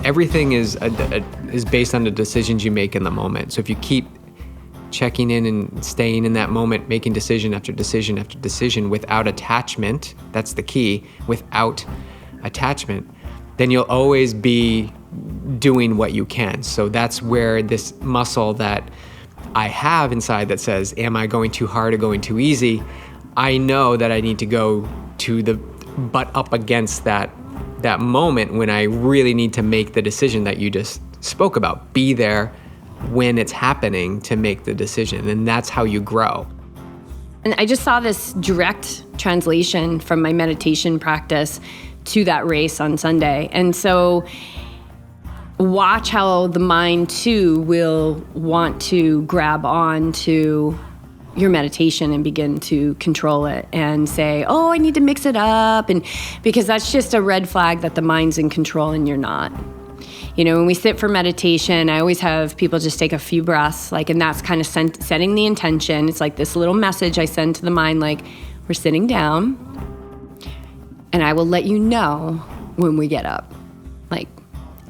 everything is based on the decisions you make in the moment. So if you keep checking in and staying in that moment, making decision after decision after decision without attachment, that's the key, without attachment, then you'll always be doing what you can. So that's where this muscle that I have inside that says, am I going too hard or going too easy? I know that I need to go to the butt up against that moment when I really need to make the decision that you just spoke about. Be there when it's happening to make the decision. And that's how you grow. And I just saw this direct translation from my meditation practice to that race on Sunday. And so watch how the mind too will want to grab on to your meditation and begin to control it and say, oh, I need to mix it up. And because that's just a red flag that the mind's in control and you're not. You know, when we sit for meditation, I always have people just take a few breaths, and that's kind of setting the intention. It's like this little message I send to the mind, like, we're sitting down and I will let you know when we get up.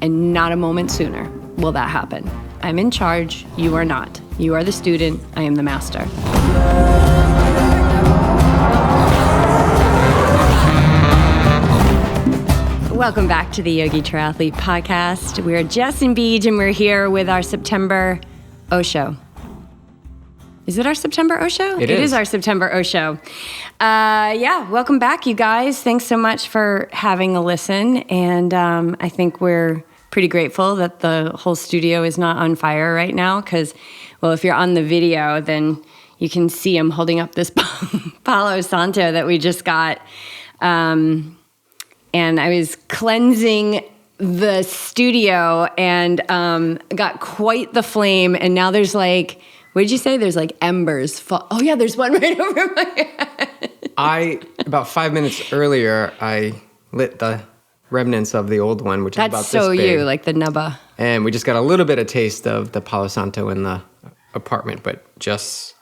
And not a moment sooner will that happen. I'm in charge, you are not. You are the student, I am the master. Welcome back to the Yogi Triathlete Podcast. We're Jess and Beej, and we're here with our September Osho. Is it our September Osho? It is our September Osho. Welcome back, you guys. Thanks so much for having a listen. And I think we're pretty grateful that the whole studio is not on fire right now because, well, if you're on the video, then you can see him holding up this Palo Santo that we just got. And I was cleansing the studio and got quite the flame. And now there's what did you say? There's embers. Oh, yeah, there's one right over my head. About 5 minutes earlier, I lit the remnants of the old one, which is about this big. That's so you, like the nubba. And we just got a little bit of taste of the Palo Santo in the apartment, but just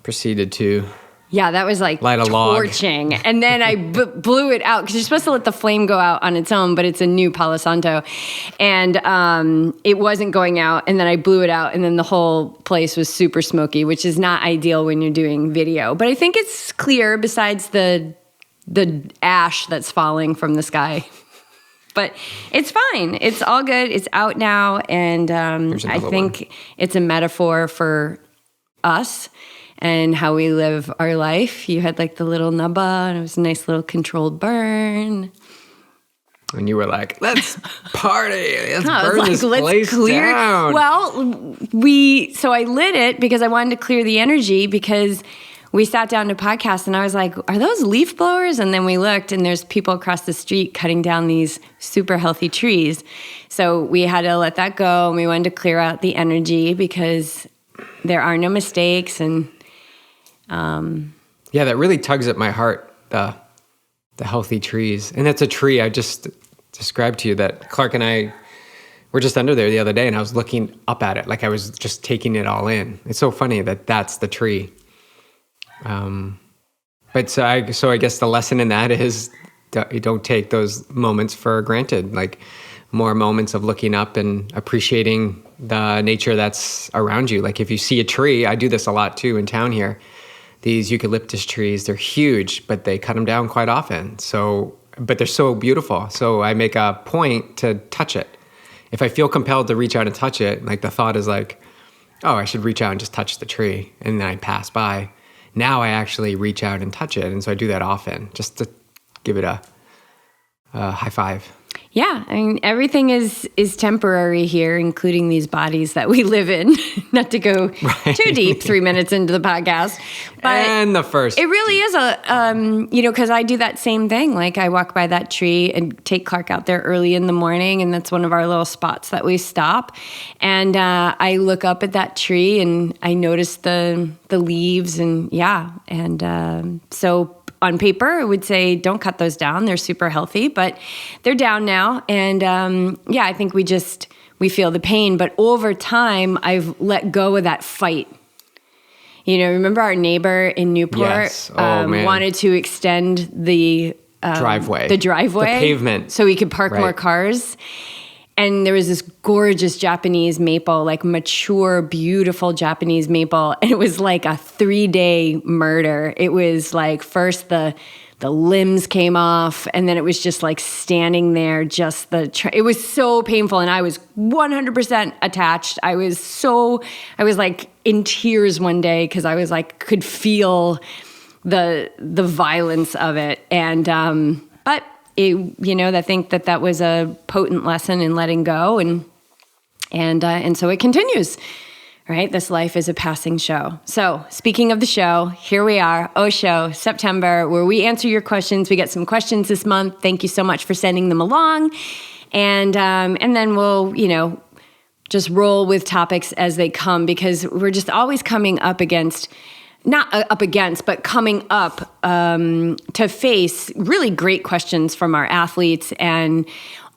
proceeded to that was light a log. Torching. And then I blew it out because you're supposed to let the flame go out on its own, but it's a new Palo Santo. And it wasn't going out. And then I blew it out. And then the whole place was super smoky, which is not ideal when you're doing video. But I think it's clear besides the ash that's falling from the sky. But it's fine. It's all good. It's out now. And I think it's a metaphor for us and how we live our life. You had the little nubba, and it was a nice little controlled burn. And you were like, let's party. Let's burn this place down. Well, so I lit it because I wanted to clear the energy because we sat down to podcast and I was like, are those leaf blowers? And then we looked and there's people across the street cutting down these super healthy trees. So we had to let that go and we wanted to clear out the energy because there are no mistakes. And that really tugs at my heart, the healthy trees. And that's a tree I just described to you that Clark and I were just under there the other day and I was looking up at it like I was just taking it all in. It's so funny that that's the tree. But so I guess the lesson in that is don't take those moments for granted, more moments of looking up and appreciating the nature that's around you. If you see a tree, I do this a lot too in town here, these eucalyptus trees, they're huge, but they cut them down quite often. But they're so beautiful. So I make a point to touch it. If I feel compelled to reach out and touch it, the thought is oh, I should reach out and just touch the tree. And then I pass by. Now I actually reach out and touch it. And so I do that often just to give it a high five. Yeah, I mean, everything is temporary here, including these bodies that we live in. Not to go too deep 3 minutes into the podcast. But and the first. It really is because I do that same thing. I walk by that tree and take Clark out there early in the morning, and that's one of our little spots that we stop. And I look up at that tree, and I notice the leaves, and so on paper, I would say don't cut those down. They're super healthy, but they're down now. And I think we feel the pain. But over time, I've let go of that fight. Remember our neighbor in Newport yes. Wanted to extend the driveway. The driveway. The pavement. So we could park more cars. And there was this gorgeous Japanese maple, like mature, beautiful Japanese maple. And it was like a 3-day murder. It was like first the limbs came off, and then it was just like standing there, it was so painful. And I was 100% attached. I was like in tears one day because I was like, could feel the violence of it. And, but I think that was a potent lesson in letting go, and so it continues, right? This life is a passing show. So speaking of the show, here we are, Osho, September, where we answer your questions. We get some questions this month. Thank you so much for sending them along, and then we'll just roll with topics as they come, because we're just always coming up against. Not up against, but coming up to face really great questions from our athletes, and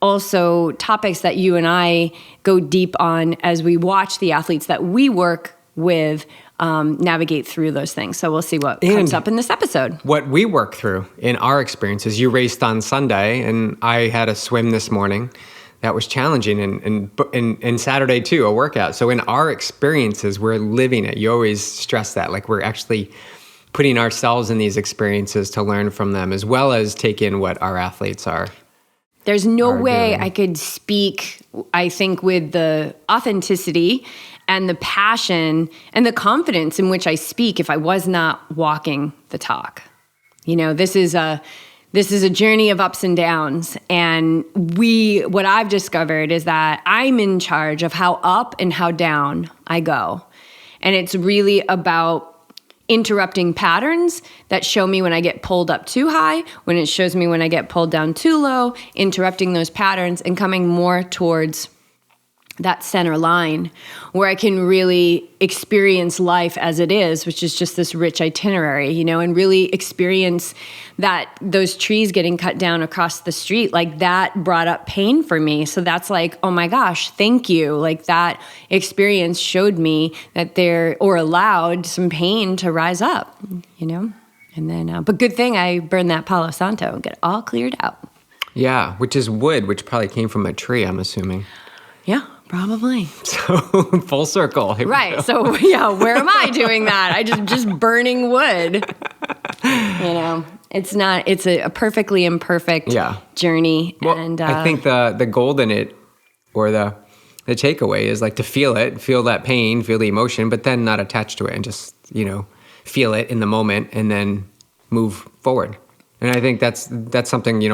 also topics that you and I go deep on as we watch the athletes that we work with navigate through those things. So we'll see what comes up in this episode. What we work through in our experiences. You raced on Sunday, and I had a swim this morning. That was challenging, and Saturday too, a workout. So in our experiences, we're living it. You always stress that, like we're actually putting ourselves in these experiences to learn from them, as well as take in what our athletes are. There's no way doing. I could speak, I think, with the authenticity and the passion and the confidence in which I speak if I was not walking the talk. This is a journey of ups and downs. And what I've discovered is that I'm in charge of how up and how down I go. And it's really about interrupting patterns that show me when I get pulled up too high, when it shows me when I get pulled down too low, interrupting those patterns and coming more towards that center line where I can really experience life as it is, which is just this rich itinerary, and really experience that those trees getting cut down across the street, like that brought up pain for me. So that's like, oh my gosh, thank you. Like that experience showed me that allowed some pain to rise up, and then, but good thing I burned that Palo Santo and get it all cleared out. Yeah. Which is wood, which probably came from a tree, I'm assuming. Yeah. Probably. So full circle. Right. So yeah, where am I doing that? I just burning wood. It's not. It's a perfectly imperfect journey. Well, and I think the gold in it, or the takeaway, is like to feel it, feel that pain, feel the emotion, but then not attach to it, and just feel it in the moment, and then move forward. And I think that's something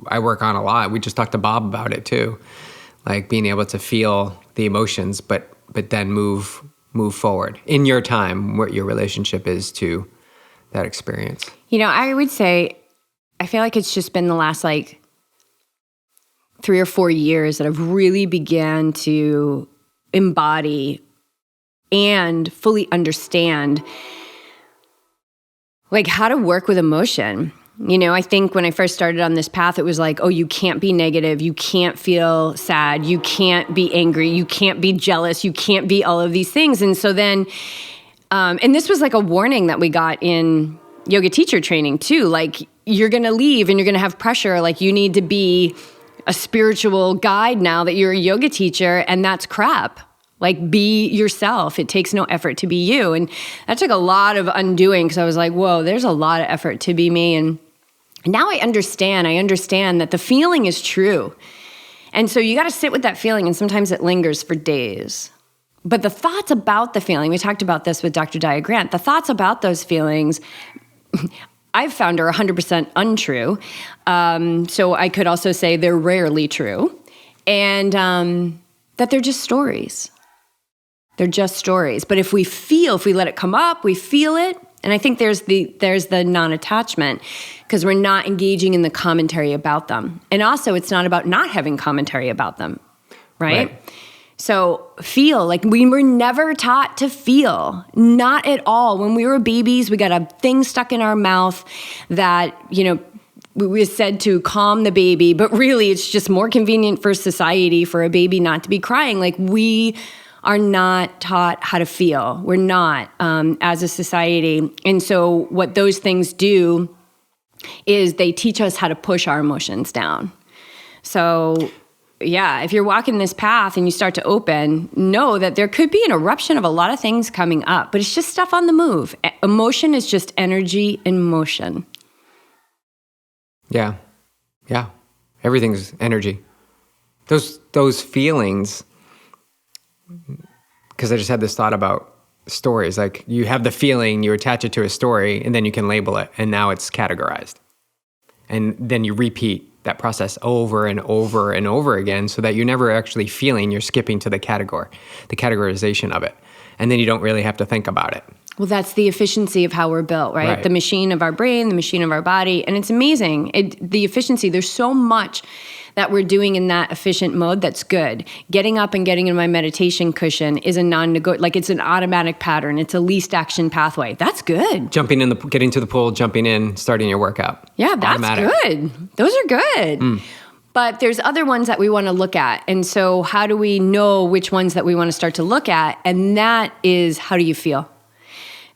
I work on a lot. We just talked to Bob about it too. Like being able to feel the emotions, but then move forward in your time, what your relationship is to that experience. I would say, I feel like it's just been the last 3 or 4 years that I've really began to embody and fully understand how to work with emotion. I think when I first started on this path, it was like, oh, you can't be negative. You can't feel sad. You can't be angry. You can't be jealous. You can't be all of these things. And so then, and this was like a warning that we got in yoga teacher training too. Like, you're going to leave and you're going to have pressure. Like, you need to be a spiritual guide now that you're a yoga teacher, and that's crap. Like, be yourself. It takes no effort to be you. And that took a lot of undoing, because I was like, whoa, there's a lot of effort to be me. And now I understand that the feeling is true. And so you got to sit with that feeling, and sometimes it lingers for days. But the thoughts about the feeling, we talked about this with Dr. Dia Grant, the thoughts about those feelings, I've found are 100% untrue. So I could also say they're rarely true. And that they're just stories. They're just stories. But if we let it come up, we feel it. And I think there's the non-attachment, because we're not engaging in the commentary about them. And also, it's not about not having commentary about them, right? So feel, like we were never taught to feel, not at all. When we were babies, we got a thing stuck in our mouth that, we said to calm the baby, but really it's just more convenient for society for a baby not to be crying. Like, we are not taught how to feel. We're not, as a society. And so what those things do is they teach us how to push our emotions down. So if you're walking this path and you start to open, know that there could be an eruption of a lot of things coming up, but it's just stuff on the move. Emotion is just energy in motion. Yeah. Yeah. Everything's energy. Those feelings, because I just had this thought about stories. Like, you have the feeling, you attach it to a story, and then you can label it, and now it's categorized. And then you repeat that process over and over and over again, so that you're never actually feeling, you're skipping to the categorization of it. And then you don't really have to think about it. Well, that's the efficiency of how we're built, right? The machine of our brain, the machine of our body. And it's amazing. The efficiency, there's so much that we're doing in that efficient mode that's good. Getting up and getting in my meditation cushion is a non-negotiable, like it's an automatic pattern. It's a least action pathway. That's good. Getting to the pool, jumping in, starting your workout. Yeah, that's automatic. Good. Those are good. But there's other ones that we want to look at. And so how do we know which ones that we want to start to look at? And that is, how do you feel?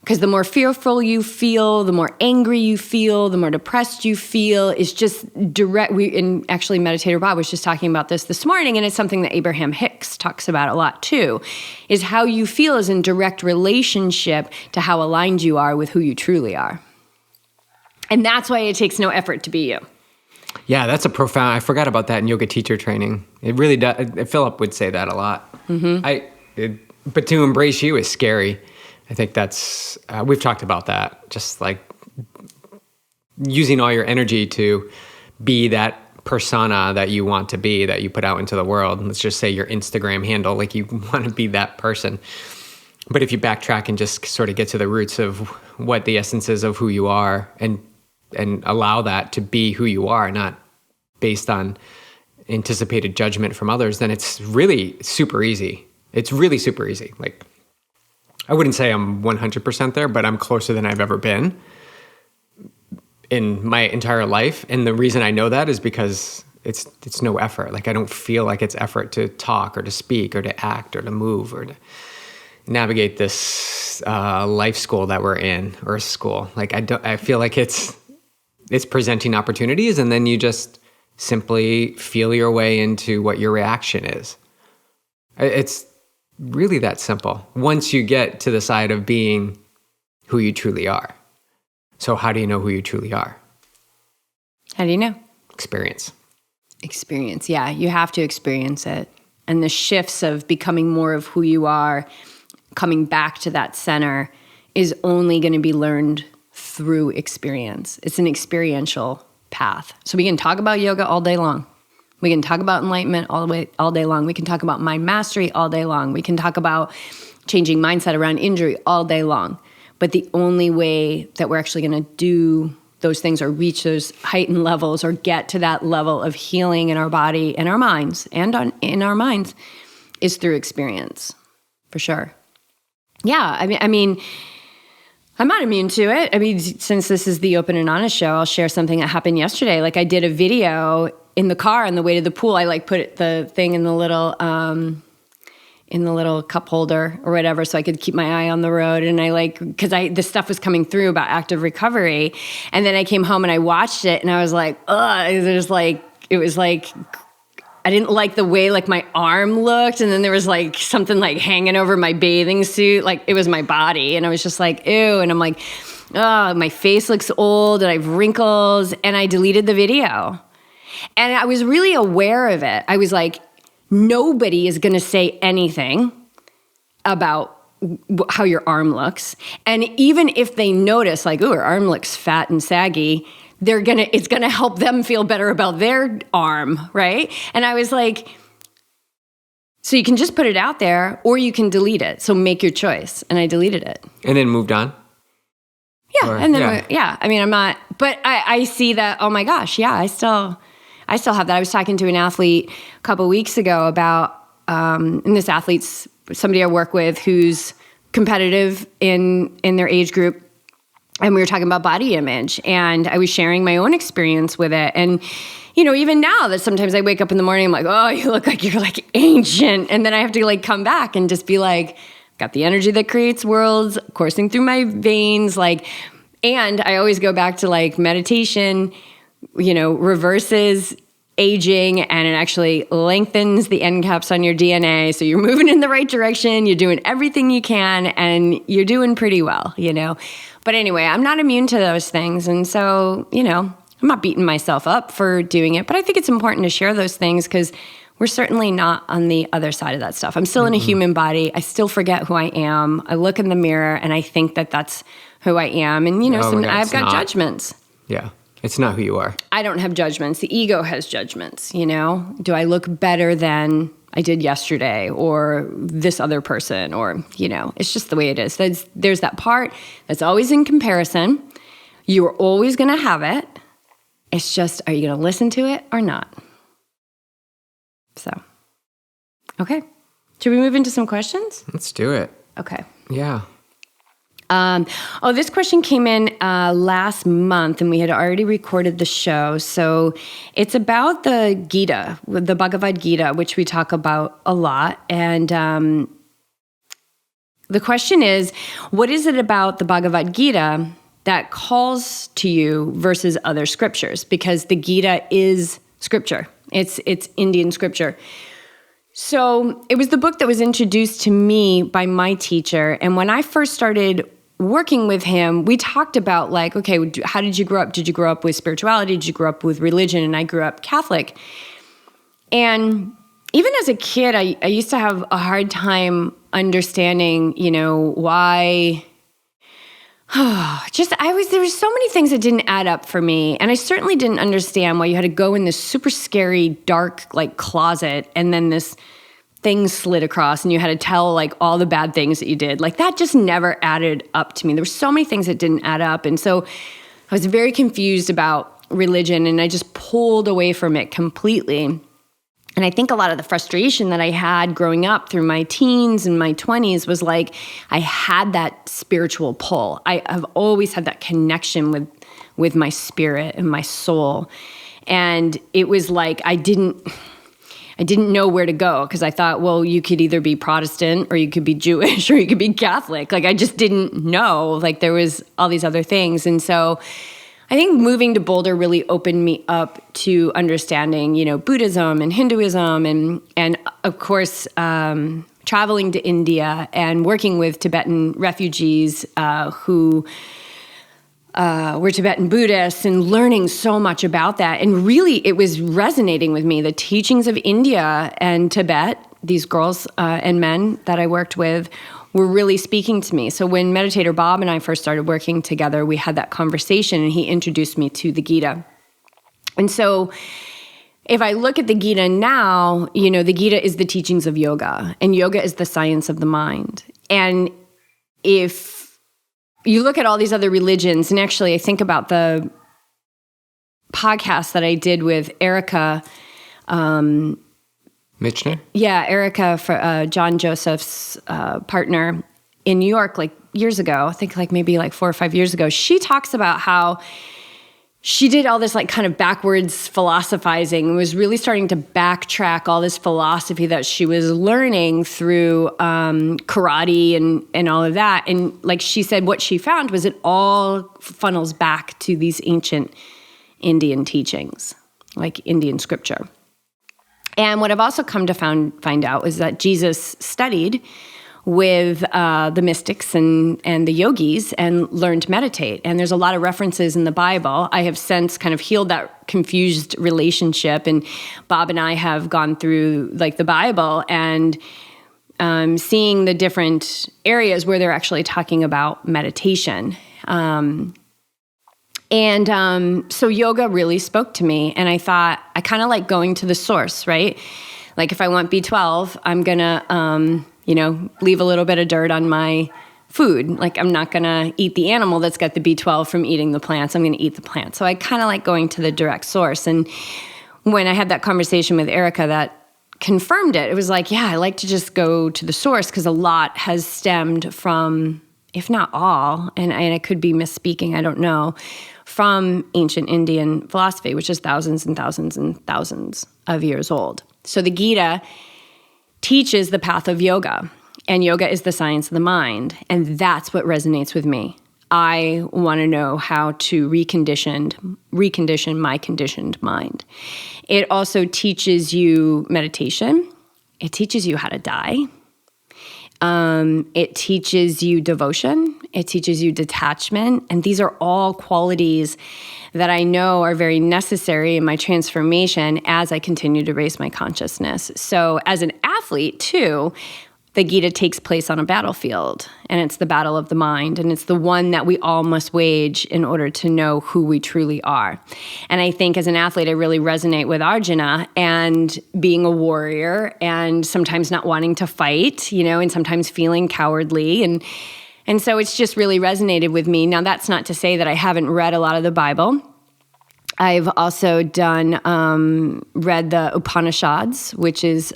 Because the more fearful you feel, the more angry you feel, the more depressed you feel. It's just direct. Actually, Meditator Bob was just talking about this morning, and it's something that Abraham Hicks talks about a lot too, is how you feel is in direct relationship to how aligned you are with who you truly are. And that's why it takes no effort to be you. Yeah, that's a profound, I forgot about that in yoga teacher training. It really does. Philip would say that a lot. But to embrace you is scary. I think that's, we've talked about that, just like using all your energy to be that persona that you want to be, that you put out into the world. Let's just say your Instagram handle, like you want to be that person. But if you backtrack and just sort of get to the roots of what the essence is of who you are, and allow that to be who you are, not based on anticipated judgment from others, then it's really super easy. It's really super easy. Like, I wouldn't say I'm 100% there, but I'm closer than I've ever been in my entire life. And the reason I know that is because it's no effort. Like, I don't feel like it's effort to talk or to speak or to act or to move or to navigate this life school that we're in, Earth school. Like, I feel like it's presenting opportunities, and then you just simply feel your way into what your reaction is. It's really that simple once you get to the side of being who you truly are. So how do you know who you truly are? How do you know? Experience. Yeah, you have to experience it. And the shifts of becoming more of who you are, coming back to that center, is only going to be learned through experience. It's an experiential path. So we can talk about yoga all day long. We can talk about enlightenment all day long. We can talk about mind mastery all day long. We can talk about changing mindset around injury all day long. But the only way that we're actually going to do those things or reach those heightened levels or get to that level of healing in our body and our minds in our minds is through experience, for sure. Yeah, I mean, I'm not immune to it. I mean, since this is the Open and Honest show, I'll share something that happened yesterday. Like, I did a video in the car on the way to the pool. I put the thing in the little cup holder or whatever, so I could keep my eye on the road. And because this stuff was coming through about active recovery. And then I came home and I watched it, and I was like, ugh, it was like, I didn't like the way my arm looked. And then there was something hanging over my bathing suit. It was my body. And I was just like, ew. And I'm like, oh, my face looks old and I have wrinkles. And I deleted the video. And I was really aware of it. I was like, nobody is going to say anything about how your arm looks. And even if they notice, ooh, her arm looks fat and saggy, it's gonna help them feel better about their arm, right? And I was like, so you can just put it out there, or you can delete it. So make your choice. And I deleted it. And then moved on? Yeah, I mean, I'm not, but I see that, oh my gosh, yeah, I still have that. I was talking to an athlete a couple of weeks ago about, and this athlete's somebody I work with who's competitive in their age group. And we were talking about body image, and I was sharing my own experience with it. And, even now that sometimes I wake up in the morning, I'm like, oh, you look like you're ancient. And then I have to come back and just be got the energy that creates worlds coursing through my veins. And I always go back to meditation, reverses aging, and it actually lengthens the end caps on your DNA. So you're moving in the right direction. You're doing everything you can, and you're doing pretty well, But anyway, I'm not immune to those things. And so, I'm not beating myself up for doing it, but I think it's important to share those things because we're certainly not on the other side of that stuff. I'm still in a human body. I still forget who I am. I look in the mirror and I think that that's who I am. And, I've got judgments. Yeah. It's not who you are. I don't have judgments. The ego has judgments, Do I look better than I did yesterday or this other person or, it's just the way it is. There's that part that's always in comparison. You are always going to have it. It's just, are you going to listen to it or not? So, okay. Should we move into some questions? Let's do it. Okay. Yeah. This question came in last month, and we had already recorded the show. So it's about the Gita, the Bhagavad Gita, which we talk about a lot. And the question is, what is it about the Bhagavad Gita that calls to you versus other scriptures? Because the Gita is scripture. It's Indian scripture. So it was the book that was introduced to me by my teacher. And when I first started working with him, we talked about okay, how did you grow up? Did you grow up with spirituality? Did you grow up with religion? And I grew up Catholic. And even as a kid, I used to have a hard time understanding, why... there were so many things that didn't add up for me. And I certainly didn't understand why you had to go in this super scary, dark, closet, and then this thing slid across and you had to tell all the bad things that you did. That just never added up to me. There were so many things that didn't add up. And so I was very confused about religion, and I just pulled away from it completely. And I think a lot of the frustration that I had growing up through my teens and my 20s was I had that spiritual pull. I have always had that connection with my spirit and my soul. And it was I didn't know where to go because I thought, well, you could either be Protestant or you could be Jewish or you could be Catholic. I just didn't know. There was all these other things. And so I think moving to Boulder really opened me up to understanding, Buddhism and Hinduism and of course, traveling to India and working with Tibetan refugees who were Tibetan Buddhists and learning so much about that. And really, it was resonating with me. The teachings of India and Tibet, these girls and men that I worked with, were really speaking to me. So when Meditator Bob and I first started working together, we had that conversation and he introduced me to the Gita. And so if I look at the Gita now, the Gita is the teachings of yoga, and yoga is the science of the mind. And if you look at all these other religions, and actually I think about the podcast that I did with Erica, Michener? Yeah, Erica, for John Joseph's partner in New York, years ago, I think maybe 4 or 5 years ago, she talks about how she did all this kind of backwards philosophizing and was really starting to backtrack all this philosophy that she was learning through karate and all of that. And she said, what she found was it all funnels back to these ancient Indian teachings, Indian scripture. And what I've also come to find out is that Jesus studied with the mystics and the yogis and learned to meditate. And there's a lot of references in the Bible. I have since kind of healed that confused relationship. And Bob and I have gone through the Bible and seeing the different areas where they're actually talking about meditation. So yoga really spoke to me, and I thought I kind of like going to the source, right? If I want B12, I'm gonna, leave a little bit of dirt on my food. I'm not gonna eat the animal that's got the B12 from eating the plants. I'm gonna eat the plant. So I kind of like going to the direct source. And when I had that conversation with Erica, that confirmed it. It was I like to just go to the source because a lot has stemmed from, if not all, and I could be misspeaking, I don't know, from ancient Indian philosophy, which is thousands and thousands and thousands of years old. So the Gita teaches the path of yoga, and yoga is the science of the mind, and that's what resonates with me. I want to know how to recondition my conditioned mind. It also teaches you meditation. It teaches you how to die. It teaches you devotion. It teaches you detachment. And these are all qualities that I know are very necessary in my transformation as I continue to raise my consciousness. So as an athlete too, the Gita takes place on a battlefield, and it's the battle of the mind, and it's the one that we all must wage in order to know who we truly are. And I think as an athlete, I really resonate with Arjuna and being a warrior and sometimes not wanting to fight, and sometimes feeling cowardly. And so it's just really resonated with me. Now, that's not to say that I haven't read a lot of the Bible. I've also read the Upanishads, which is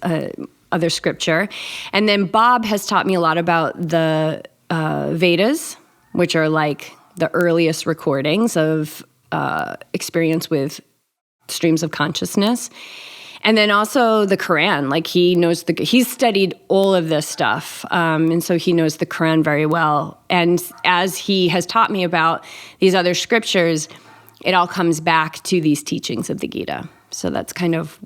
other scripture. And then Bob has taught me a lot about the Vedas, which are like the earliest recordings of experience with streams of consciousness. And then also the Quran, like he's studied all of this stuff. And so he knows the Quran very well. And as he has taught me about these other scriptures, it all comes back to these teachings of the Gita. So that's kind of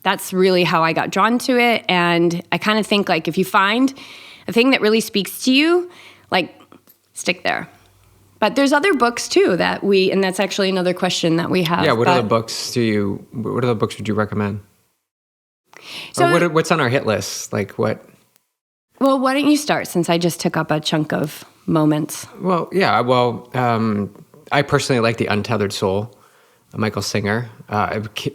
that's really how I got drawn to it. And I kind of think like if you find a thing that really speaks to you, like stick there. But there's other books too and that's actually another question that we have. Yeah, what other books would you recommend? So or what's on our hit list? Like what? Well, why don't you start since I just took up a chunk of moments? Well, yeah, I personally like the Untethered Soul, Michael Singer,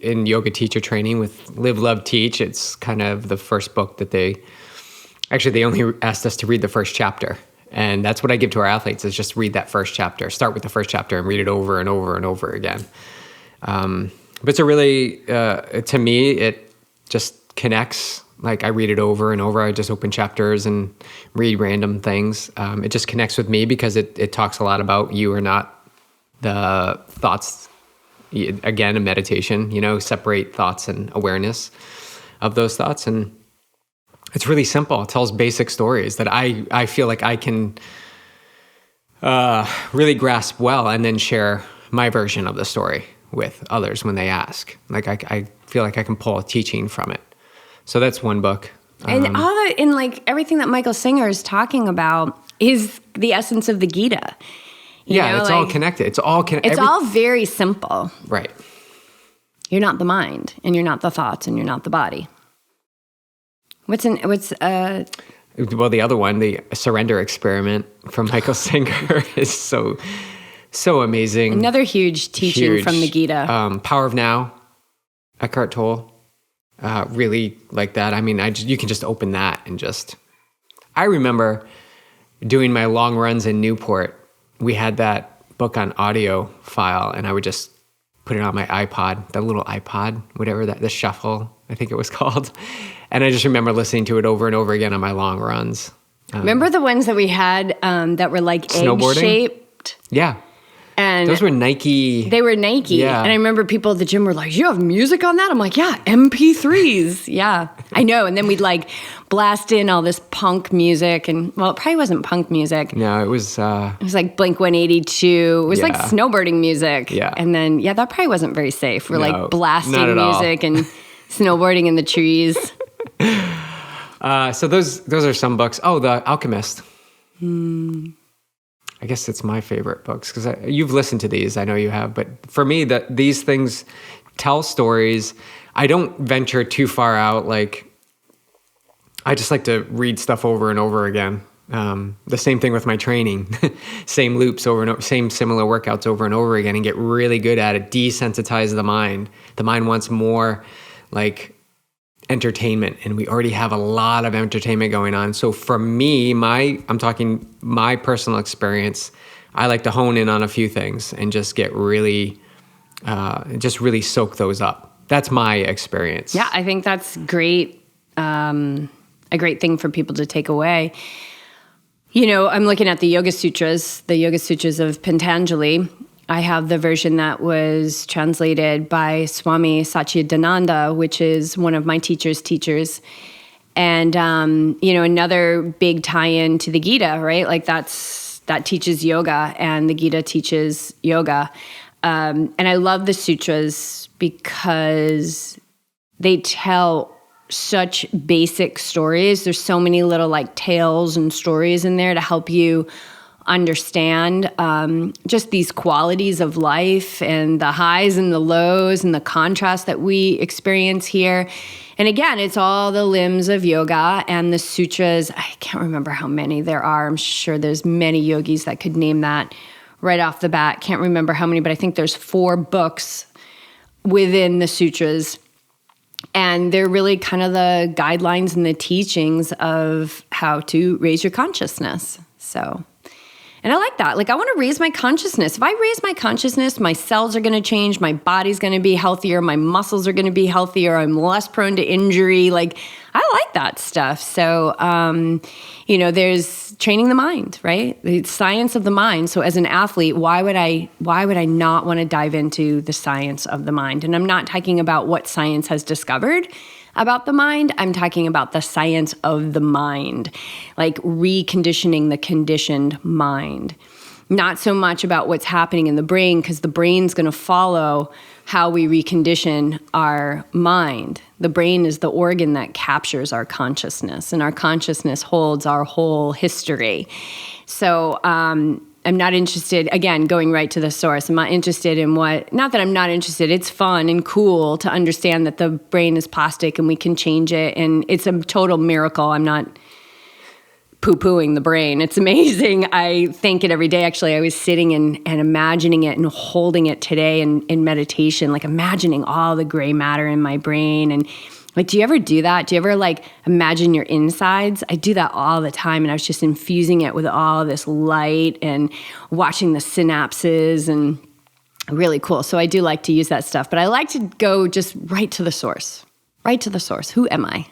in yoga teacher training with Live, Love, Teach. It's kind of the first book that they only asked us to read the first chapter. And that's what I give to our athletes is just read that first chapter. Start with the first chapter and read it over and over and over again. But it's a really, to me, it just connects. Like I read it over and over. I just open chapters and read random things. It just connects with me because it talks a lot about you or not, the thoughts. Again, a meditation, separate thoughts and awareness of those thoughts. And it's really simple. It tells basic stories that I feel like I can really grasp well and then share my version of the story with others when they ask. Like I feel like I can pull a teaching from it. So that's one book. And everything that Michael Singer is talking about is the essence of the Gita. It's all connected. It's all connected. It's all very simple. Right. You're not the mind, and you're not the thoughts, and you're not the body. Well, the other one, the Surrender Experiment from Michael Singer is so amazing. Another huge teaching from the Gita. Power of Now, Eckhart Tolle. Really like that. I mean, you can just open that and I remember doing my long runs in Newport. We had that book on audio file, and I would just put it on my iPod, the little iPod, whatever the Shuffle, I think it was called. And I just remember listening to it over and over again on my long runs. Remember the ones that we had that were like egg-shaped? Yeah. And those were Nike. They were Nike. Yeah. And I remember people at the gym were like, you have music on that? I'm like, yeah, MP3s. Yeah, I know. And then we'd like blast in all this punk music. And well, it probably wasn't punk music. No, it was... it was like Blink-182. It was like snowboarding music. Yeah. And then, that probably wasn't very safe. We're like blasting music all. And snowboarding in the trees. So those are some books. Oh, The Alchemist. I guess it's my favorite books because you've listened to these. I know you have. But for me, these things tell stories. I don't venture too far out. Like, I just like to read stuff over and over again. The same thing with my training. Same loops over and over, same similar workouts over and over again and get really good at it. Desensitize the mind. The mind wants more like entertainment, and we already have a lot of entertainment going on. So for me, I'm talking my personal experience, I like to hone in on a few things and just get really soak those up. That's my experience. Yeah, I think that's great. A great thing for people to take away. I'm looking at the Yoga Sutras of Patanjali. I have the version that was translated by Swami Satchidananda, which is one of my teacher's teachers. And, another big tie-in to the Gita, right? Like that's that teaches yoga, and the Gita teaches yoga. And I love the sutras because they tell such basic stories. There's so many little like tales and stories in there to help you understand just these qualities of life and the highs and the lows and the contrast that we experience here. And again, it's all the limbs of yoga and the sutras. I can't remember how many there are. I'm sure there's many yogis that could name that right off the bat. Can't remember how many, but I think there's 4 books within the sutras. And they're really kind of the guidelines and the teachings of how to raise your consciousness. So, and I like that. Like, I want to raise my consciousness. If I raise my consciousness, my cells are going to change. My body's going to be healthier. My muscles are going to be healthier. I'm less prone to injury. Like, I like that stuff. So, there's training the mind, right? The science of the mind. So as an athlete, why would I not want to dive into the science of the mind? And I'm not talking about what science has discovered about the mind. I'm talking about the science of the mind, like reconditioning the conditioned mind. Not so much about what's happening in the brain, because the brain's going to follow how we recondition our mind. The brain is the organ that captures our consciousness, and our consciousness holds our whole history. So I'm not interested, again, going right to the source. I'm not interested in not that I'm not interested, it's fun and cool to understand that the brain is plastic and we can change it, and it's a total miracle. I'm not poo-pooing the brain. It's amazing. I thank it every day. Actually, I was sitting and imagining it and holding it today in meditation, like imagining all the gray matter in my brain. And like, do you ever do that? Do you ever like imagine your insides? I do that all the time. And I was just infusing it with all this light and watching the synapses, and really cool. So I do like to use that stuff, but I like to go just right to the source. Who am I?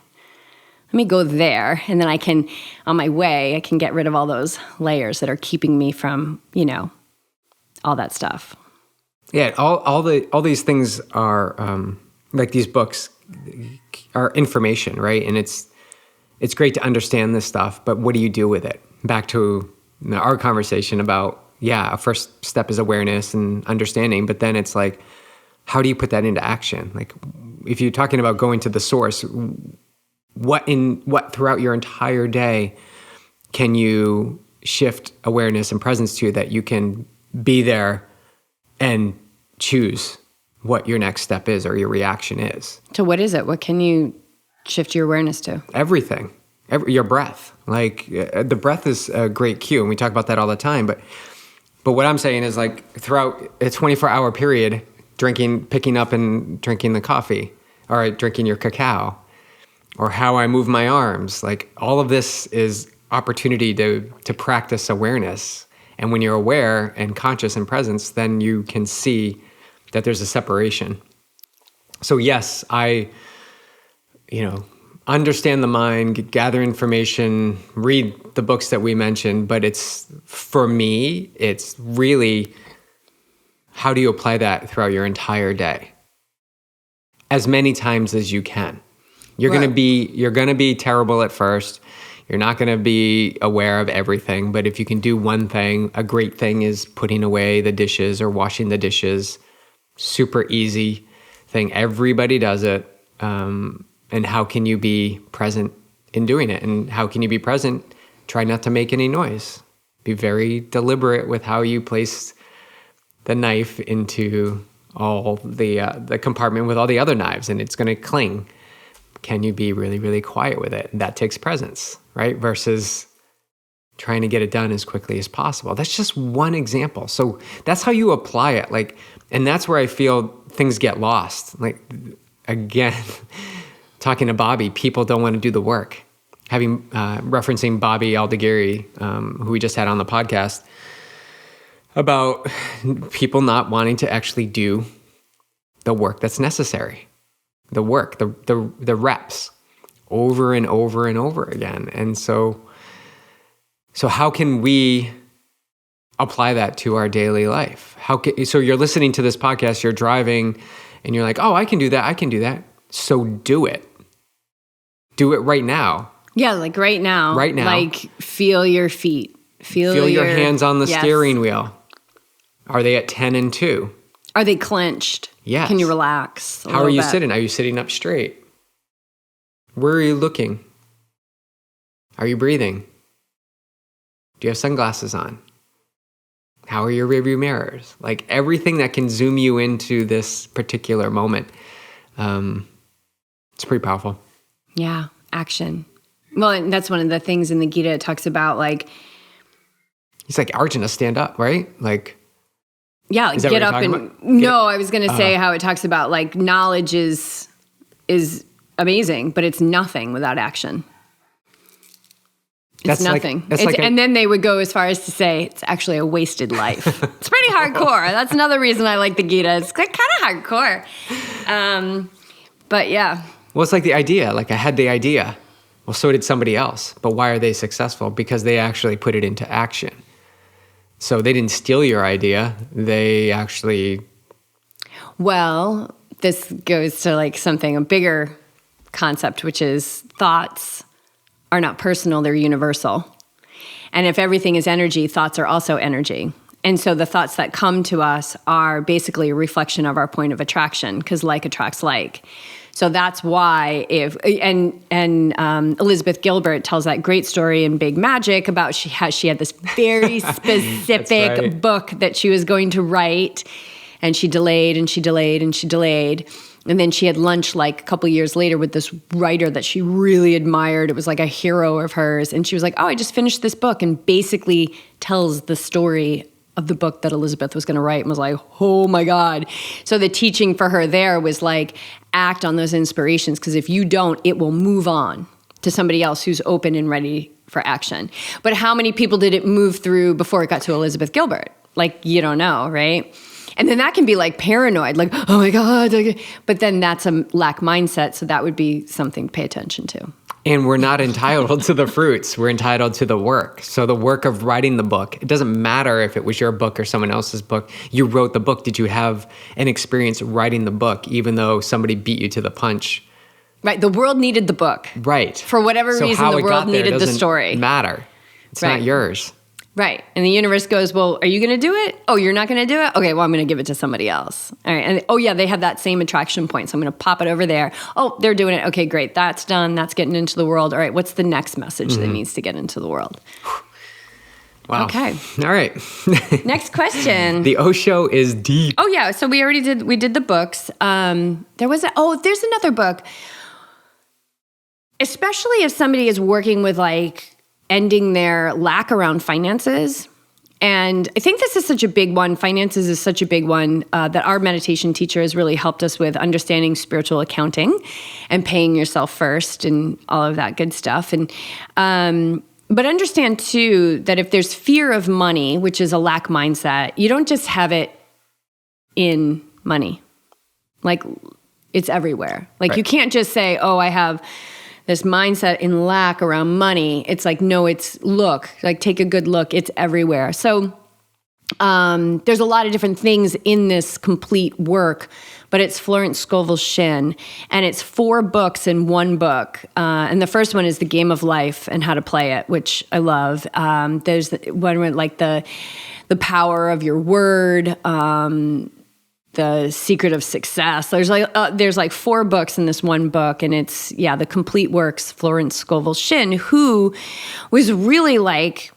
Let me go there, and then I can, on my way, I can get rid of all those layers that are keeping me from, all that stuff. Yeah, all these things are like these books are information, right? And it's great to understand this stuff, but what do you do with it? Back to our conversation about, a first step is awareness and understanding, but then it's like, how do you put that into action? Like, if you're talking about going to the source, what throughout your entire day can you shift awareness and presence to, that you can be there and choose what your next step is or your reaction is? So what is it? What can you shift your awareness to? Everything. Your breath. Like, the breath is a great cue, and we talk about that all the time. But what I'm saying is, like, throughout a 24-hour period, picking up and drinking the coffee, or drinking your cacao, or how I move my arms, like, all of this is opportunity to practice awareness. And when you're aware and conscious and presence, then you can see that there's a separation. So yes, I, understand the mind, gather information, read the books that we mentioned, but for me, it's really, how do you apply that throughout your entire day? As many times as you can. You're going to be terrible at first. You're not going to be aware of everything, but if you can do one thing, a great thing is putting away the dishes or washing the dishes. Super easy thing. Everybody does it. And how can you be present in doing it? And how can you be present? Try not to make any noise. Be very deliberate with how you place the knife into all the compartment with all the other knives, and it's going to cling. Can you be really, really quiet with it? That takes presence, right? Versus trying to get it done as quickly as possible. That's just one example. So that's how you apply it. Like, and that's where I feel things get lost. Like, again, talking to Bobby, people don't want to do the work. Referencing Bobby Aldegiri, who we just had on the podcast, about people not wanting to actually do the work that's necessary. The work, the reps, over and over and over again. And so how can we apply that to our daily life? So you're listening to this podcast, you're driving, and you're like, oh, I can do that. So do it. Do it right now. Yeah, like right now. Right now. Like, feel your feet. Feel your hands on the yes. steering wheel. Are they at 10 and 2? Are they clenched? Yes. Can you relax? How are you sitting? Are you sitting up straight? Where are you looking? Are you breathing? Do you have sunglasses on? How are your rearview mirrors? Like everything that can zoom you into this particular moment. It's pretty powerful. Yeah, action. Well, and that's one of the things in the Gita it talks about, like... He's like, Arjuna, stand up, right? Like... Yeah, like get up and... I was going to say how it talks about, like, knowledge is amazing, but it's nothing without action. It's nothing. And then they would go as far as to say it's actually a wasted life. It's pretty hardcore. That's another reason I like the Gita. It's kind of hardcore. But yeah. Well, it's like the idea. Like I had the idea. Well, so did somebody else. But why are they successful? Because they actually put it into action. So they didn't steal your idea. They actually... Well, this goes to like a bigger concept, which is thoughts are not personal, they're universal. And if everything is energy, thoughts are also energy. And so the thoughts that come to us are basically a reflection of our point of attraction, because like attracts like. So that's why Elizabeth Gilbert tells that great story in Big Magic about how she had this very specific book that she was going to write, and she delayed and she delayed and she delayed. And then she had lunch like a couple years later with this writer that she really admired. It was like a hero of hers. And she was like, oh, I just finished this book, and basically tells the story of the book that Elizabeth was going to write, and was like, oh my God. So the teaching for her there was like, act on those inspirations, because if you don't, it will move on to somebody else who's open and ready for action. But how many people did it move through before it got to Elizabeth Gilbert? Like, you don't know, right? And then that can be like paranoid, like, oh my God. But then that's a lack mindset. So that would be something to pay attention to. And we're not entitled to the fruits. We're entitled to the work. So the work of writing the book, it doesn't matter if it was your book or someone else's book. You wrote the book. Did you have an experience writing the book, even though somebody beat you to the punch? Right. The world needed the book. Right. For whatever reason, the world needed the story. Matter. It's not yours. Right. And the universe goes, well, are you going to do it? Oh, you're not going to do it? Okay, well, I'm going to give it to somebody else. All right. And oh, yeah, they have that same attraction point. So I'm going to pop it over there. Oh, they're doing it. Okay, great. That's done. That's getting into the world. All right. What's the next message that needs to get into the world? Wow. Okay. All right. Next question. The Osho is deep. Oh, yeah. So we did the books. There's another book. Especially if somebody is working with like ending their lack around finances. And I think this is such a big one. Finances is such a big one that our meditation teacher has really helped us with understanding spiritual accounting and paying yourself first and all of that good stuff. And but understand too that if there's fear of money, which is a lack mindset, you don't just have it in money. Like it's everywhere. Like you can't just say, oh, I have this mindset in lack around money. It's like, no, take a good look. It's everywhere. So there's a lot of different things in this complete work, but it's Florence Scovel Shinn, and it's 4 books in one book. And the first one is The Game of Life and How to Play It, which I love. There's one with like the power of your word, The Secret of Success. There's like 4 books in this one book, and it's the complete works. Florence Scovel Shinn, who was really like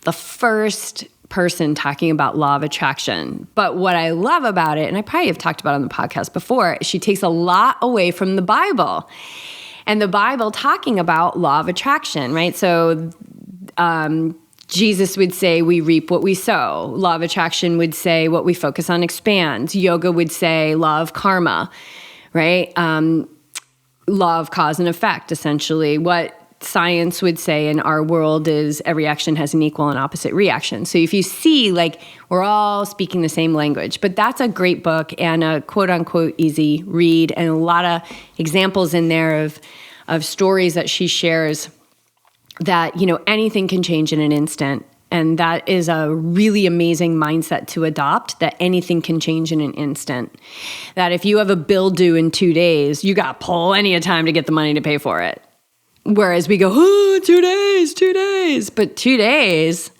the first person talking about law of attraction. But what I love about it, and I probably have talked about it on the podcast before, is she takes a lot away from the Bible, and the Bible talking about law of attraction, right? So Jesus would say, we reap what we sow. Law of attraction would say, what we focus on expands. Yoga would say, law of karma, right? Law of cause and effect, essentially. What science would say in our world is every action has an equal and opposite reaction. So if you see, like, we're all speaking the same language. But that's a great book and a quote-unquote easy read, and a lot of examples in there of stories that she shares that, anything can change in an instant. And that is a really amazing mindset to adopt, that anything can change in an instant. That if you have a bill due in 2 days, you got plenty of time to get the money to pay for it. Whereas we go, 2 days. But 2 days,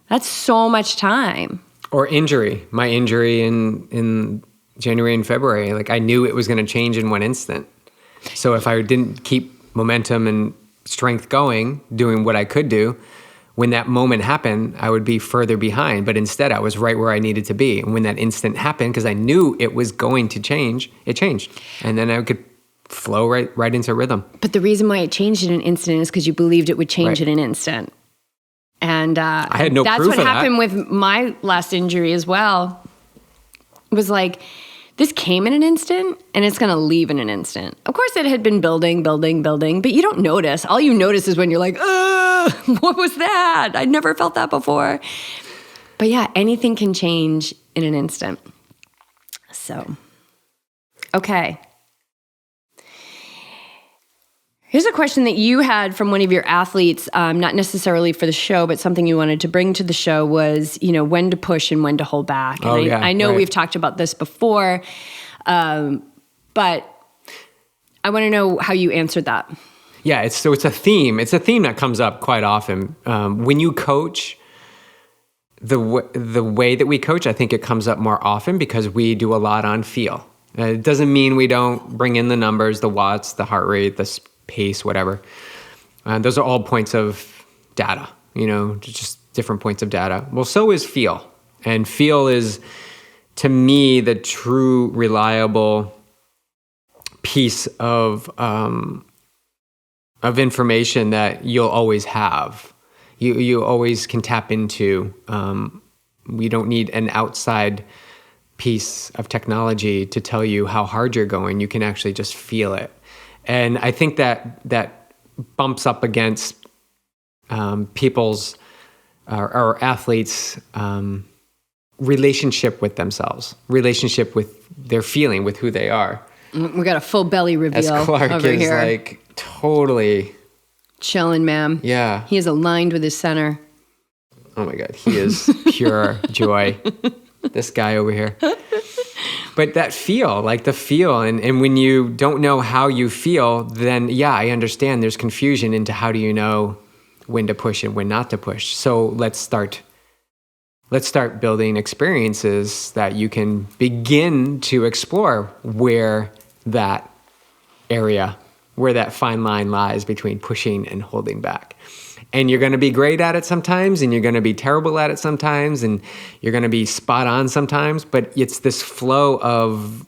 That's so much time. Or injury. My injury in January and February, like I knew it was going to change in one instant. So if I didn't keep momentum and strength going, doing what I could do, when that moment happened, I would be further behind. But instead, I was right where I needed to be. And when that instant happened, because I knew it was going to change, it changed. And then I could flow right into rhythm. But the reason why it changed in an instant is because you believed it would change in an instant. And I had no that's proof what of happened that. with my last injury as well. It was like, this came in an instant and it's going to leave in an instant. Of course, it had been building, but you don't notice. All you notice is when you're like, what was that? I never felt that before. But yeah, anything can change in an instant. So, okay. Here's a question that you had from one of your athletes, not necessarily for the show, but something you wanted to bring to the show was, when to push and when to hold back. And I know we've talked about this before, but I want to know how you answered that. Yeah, it's a theme. It's a theme that comes up quite often. When you coach, the way that we coach, I think it comes up more often because we do a lot on feel. It doesn't mean we don't bring in the numbers, the watts, the heart rate, the pace, whatever. Those are all points of data, just different points of data. Well, so is feel. And feel is, to me, the true reliable piece of information that you'll always have. You always can tap into. We don't need an outside piece of technology to tell you how hard you're going. You can actually just feel it. And I think that bumps up against people's or athletes' relationship with themselves, relationship with their feeling, with who they are. We got a full belly reveal As Clark over is here. like totally Chilling, ma'am. Yeah. He is aligned with his center. Oh my God, he is pure joy. This guy over here. But that feel, like the feel, and when you don't know how you feel, then yeah, I understand there's confusion into how do you know when to push and when not to push. So let's start building experiences that you can begin to explore where that area, where that fine line lies between pushing and holding back. And you're going to be great at it sometimes, and you're going to be terrible at it sometimes, and you're going to be spot on sometimes. But it's this flow of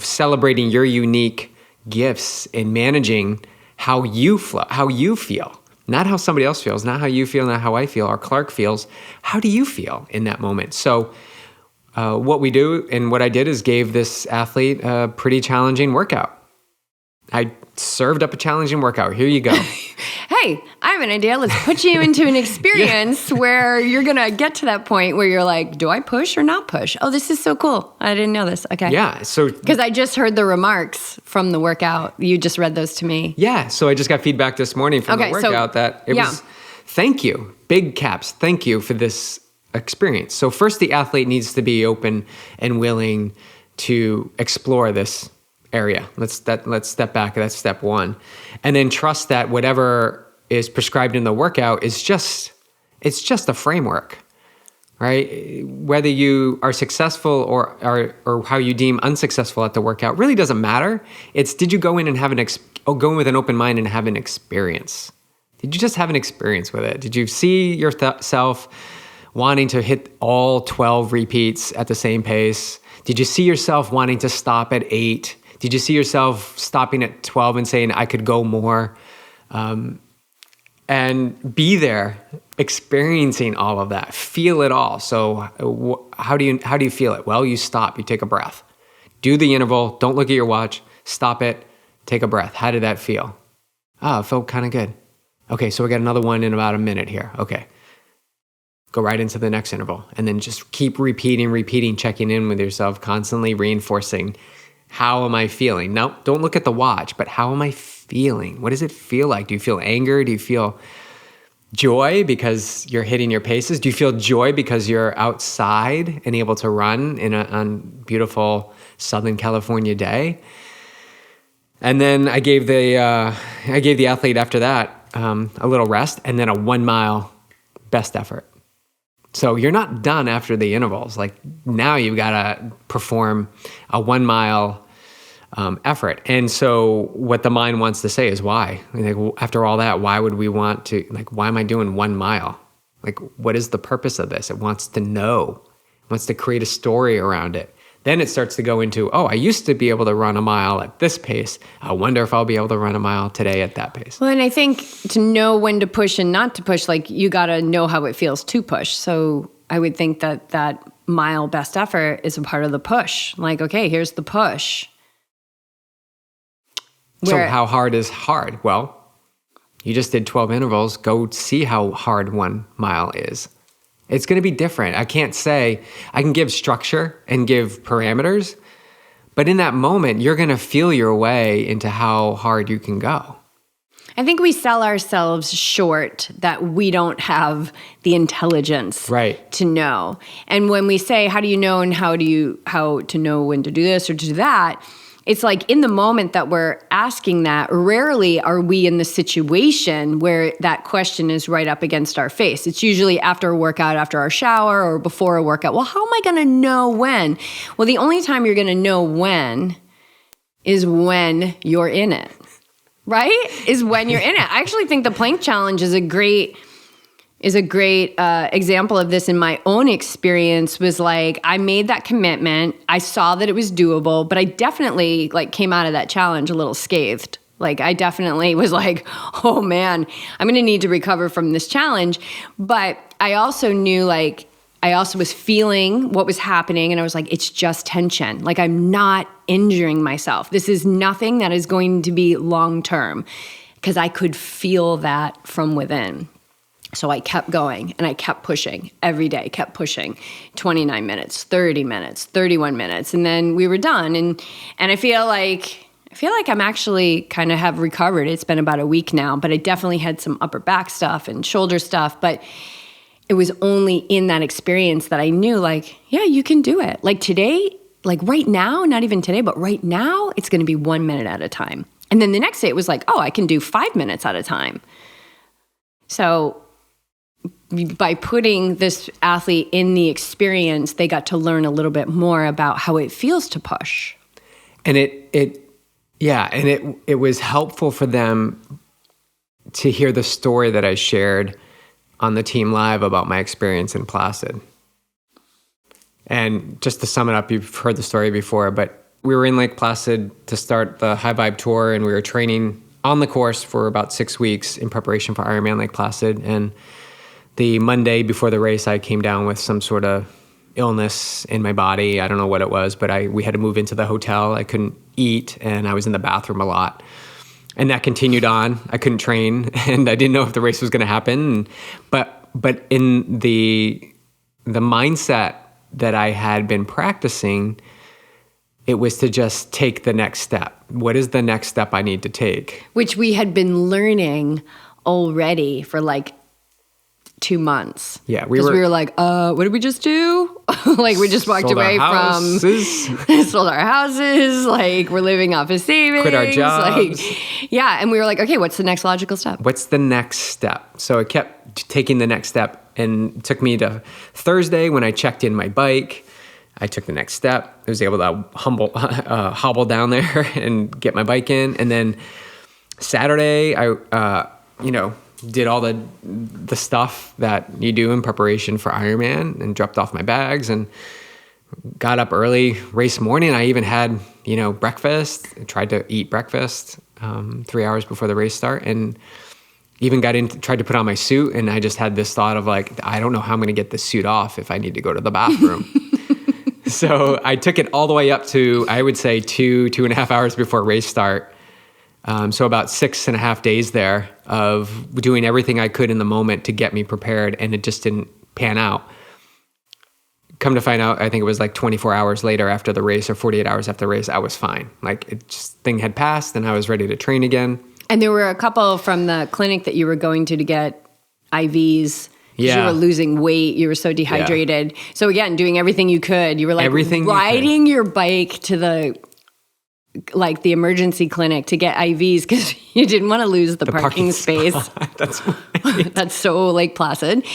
celebrating your unique gifts and managing how you feel, not how somebody else feels, not how you feel, not how I feel, or Clark feels. How do you feel in that moment? So what we do and what I did is gave this athlete a pretty challenging workout. I served up a challenging workout. Here you go. Hey, I have an idea. Let's put you into an experience where you're going to get to that point where you're like, do I push or not push? Oh, this is so cool. I didn't know this. Okay. Yeah. So, because I just heard the remarks from the workout. You just read those to me. Yeah. So I just got feedback this morning from the workout that it was, thank you, big caps. Thank you for this experience. So first, the athlete needs to be open and willing to explore this area. Let's step back. That's step one. And then trust that whatever is prescribed in the workout is just a framework, right? Whether you are successful or how you deem unsuccessful at the workout really doesn't matter. It's, did you go in and have go in with an open mind and have an experience? Did you just have an experience with it? Did you see yourself wanting to hit all 12 repeats at the same pace? Did you see yourself wanting to stop at 8? Did you see yourself stopping at 12 and saying, I could go more? And be there, experiencing all of that, feel it all. So how do you feel it? Well, you stop, you take a breath. Do the interval, don't look at your watch, stop it, take a breath. How did that feel? Oh, it felt kind of good. Okay, so we got another one in about a minute here. Okay. Go right into the next interval. And then just keep repeating, checking in with yourself, constantly reinforcing. How am I feeling? Now, don't look at the watch, but how am I feeling? What does it feel like? Do you feel anger? Do you feel joy because you're hitting your paces? Do you feel joy because you're outside and able to run on beautiful Southern California day? And then I gave the athlete after that a little rest and then a 1 mile best effort. So you're not done after the intervals. Like now you've got to perform a 1 mile effort. And so what the mind wants to say is why? Like, well, after all that, why would we want to, like, why am I doing 1 mile? Like, what is the purpose of this? It wants to know. It wants to create a story around it. Then it starts to go into, oh, I used to be able to run a mile at this pace. I wonder if I'll be able to run a mile today at that pace. Well, and I think to know when to push and not to push, like you got to know how it feels to push. So I would think that that mile best effort is a part of the push. Like, okay, here's the push. So how hard is hard? Well, you just did 12 intervals. Go see how hard 1 mile is. It's going to be different. I can't say, I can give structure and give parameters, but in that moment, you're going to feel your way into how hard you can go. I think we sell ourselves short that we don't have the intelligence to know. And when we say, how do you know and how to know when to do this or to do that, it's like in the moment that we're asking that, rarely are we in the situation where that question is right up against our face. It's usually after a workout, after our shower, or before a workout. Well, how am I going to know when? Well, the only time you're going to know when is when you're in it, right? Is when you're in it. I actually think the plank challenge is a great example of this in my own experience. Was like, I made that commitment. I saw that it was doable, but I definitely like came out of that challenge a little scathed. Like I definitely was like, oh man, I'm going to need to recover from this challenge. But I also knew, like, I also was feeling what was happening, and I was like, it's just tension. Like I'm not injuring myself. This is nothing that is going to be long-term, because I could feel that from within. So I kept going and I kept pushing every day, kept pushing 29 minutes, 30 minutes, 31 minutes. And then we were done. And I feel like I'm actually kind of have recovered. It's been about a week now, but I definitely had some upper back stuff and shoulder stuff. But it was only in that experience that I knew, like, yeah, you can do it. Like today, like right now, not even today, but right now, it's going to be 1 minute at a time. And then the next day it was like, oh, I can do 5 minutes at a time. So by putting this athlete in the experience, they got to learn a little bit more about how it feels to push. And it was helpful for them to hear the story that I shared on the Team Live about my experience in Placid. And just to sum it up, you've heard the story before, but we were in Lake Placid to start the High Vibe Tour, and we were training on the course for about 6 weeks in preparation for Ironman Lake Placid. And the Monday before the race, I came down with some sort of illness in my body. I don't know what it was, but we had to move into the hotel. I couldn't eat, and I was in the bathroom a lot. And that continued on. I couldn't train, and I didn't know if the race was going to happen. But in the mindset that I had been practicing, it was to just take the next step. What is the next step I need to take? Which we had been learning already for like 2 months. Yeah, we were like, what did we just do? Like we just walked away from sold our houses. Like we're living off of savings. Quit our jobs. Like, yeah, and we were like, okay, what's the next logical step? What's the next step? So I kept taking the next step, and it took me to Thursday when I checked in my bike. I took the next step. I was able to hobble down there and get my bike in, and then Saturday I did all the stuff that you do in preparation for Ironman, and dropped off my bags and got up early race morning. I even had, breakfast. I tried to eat breakfast 3 hours before the race start, and even tried to put on my suit. And I just had this thought of like, I don't know how I'm going to get this suit off if I need to go to the bathroom. So I took it all the way up to, I would say 2.5 hours before race start. So about 6.5 days there of doing everything I could in the moment to get me prepared, and it just didn't pan out. Come to find out, I think it was like 24 hours later after the race, or 48 hours after the race, I was fine. Like thing had passed, and I was ready to train again. And there were a couple from the clinic that you were going to get IVs. Yeah. You were losing weight. You were so dehydrated. Yeah. So again, doing everything you could. You were like riding your bike to the like the emergency clinic to get IVs because you didn't want to lose the parking space. That's right. That's so Lake Placid.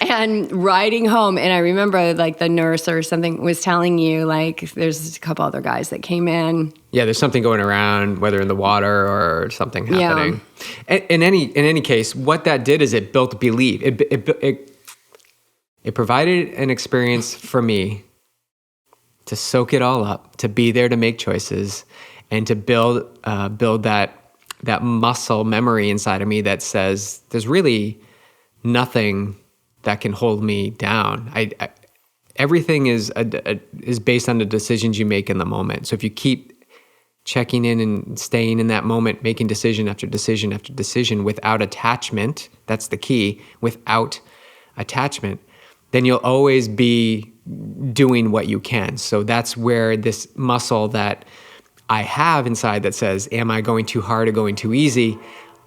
And riding home, and I remember like the nurse or something was telling you like there's a couple other guys that came in. Yeah, there's something going around, whether in the water or something happening. Yeah. In any case, what that did is it built belief. It provided an experience for me to soak it all up, to be there to make choices, and to build that muscle memory inside of me that says there's really nothing that can hold me down. Everything is based on the decisions you make in the moment. So if you keep checking in and staying in that moment, making decision after decision after decision without attachment, that's the key, without attachment, then you'll always be doing what you can. So that's where this muscle that I have inside that says, am I going too hard or going too easy?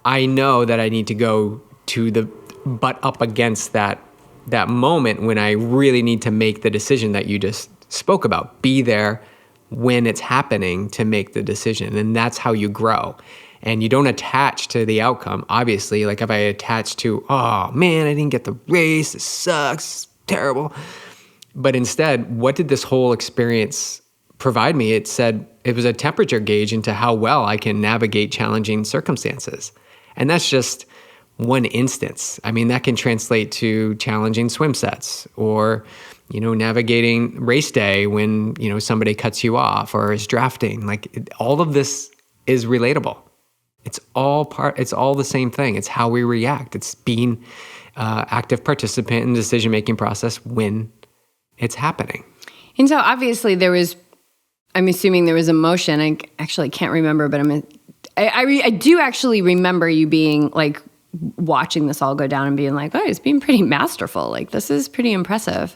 I know that I need to go to the butt up against that moment when I really need to make the decision that you just spoke about. Be there when it's happening to make the decision. And that's how you grow. And you don't attach to the outcome. Obviously, like if I attach to, oh man, I didn't get the race, it sucks, it's terrible. But instead, what did this whole experience provide me? It said it was a temperature gauge into how well I can navigate challenging circumstances. And that's just one instance. I mean, that can translate to challenging swim sets or, navigating race day when, somebody cuts you off or is drafting. All of this is relatable. It's all the same thing. It's how we react. It's being active participant in the decision-making process when it's happening. And so obviously I'm assuming there was emotion. I actually can't remember, but I do actually remember you being like watching this all go down and being like, oh, it's being pretty masterful. Like this is pretty impressive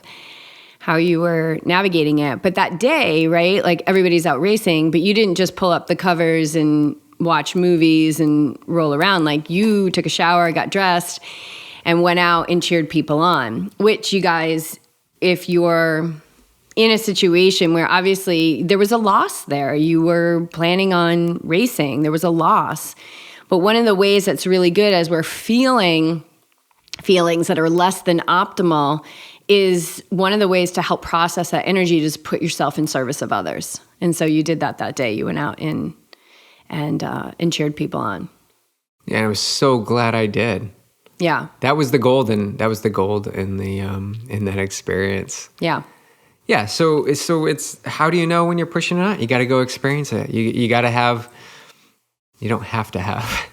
how you were navigating it. But that day, right, like everybody's out racing, but you didn't just pull up the covers and watch movies and roll around. Like you took a shower, got dressed, and went out and cheered people on, which you guys, if you're in a situation where obviously there was a loss there, you were planning on racing, there was a loss. But one of the ways that's really good as we're feeling feelings that are less than optimal is one of the ways to help process that energy to just put yourself in service of others. And so you did that day. You went out and cheered people on. Yeah, I was so glad I did. Yeah. That was the gold in that experience. Yeah. Yeah. So it's how do you know when you're pushing it out? You got to go experience it. You got to have. You don't have to have.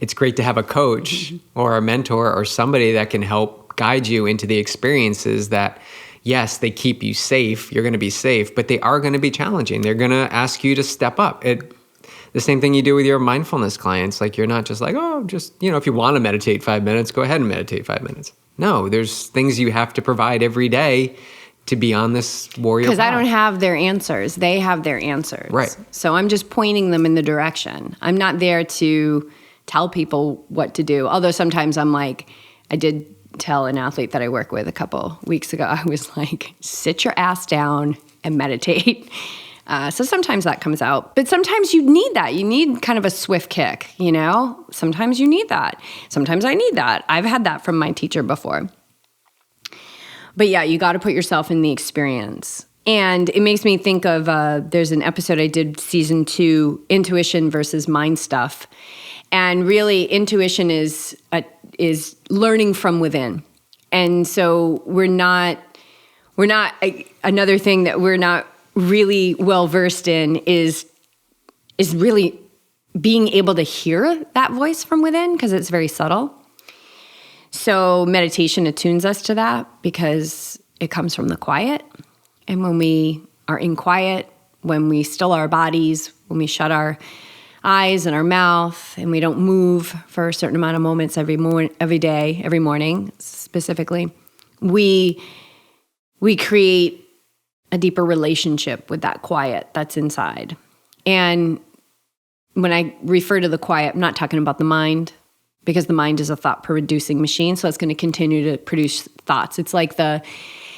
It's great to have a coach or a mentor or somebody that can help guide you into the experiences that, yes, they keep you safe. You're going to be safe, but they are going to be challenging. They're going to ask you to step up. The same thing you do with your mindfulness clients. Like you're not just like, if you want to meditate 5 minutes, go ahead and meditate 5 minutes. No, there's things you have to provide every day to be on this warrior path. Because I don't have their answers. They have their answers. Right. So I'm just pointing them in the direction. I'm not there to tell people what to do. Although sometimes I'm like, I did tell an athlete that I work with a couple weeks ago, I was like, sit your ass down and meditate. So sometimes that comes out. But sometimes you need that. You need kind of a swift kick, Sometimes you need that. Sometimes I need that. I've had that from my teacher before. But yeah, you got to put yourself in the experience. And it makes me think of, there's an episode I did season 2, intuition versus mind stuff. And really intuition is learning from within. And so we're not another thing that we're not really well versed in is really being able to hear that voice from within because it's very subtle. So meditation attunes us to that because it comes from the quiet. And when we are in quiet, when we still our bodies, when we shut our eyes and our mouth, and we don't move for a certain amount of moments every day, every morning specifically, we create a deeper relationship with that quiet that's inside. And when I refer to the quiet, I'm not talking about the mind, because the mind is a thought-producing machine, so it's going to continue to produce thoughts. It's like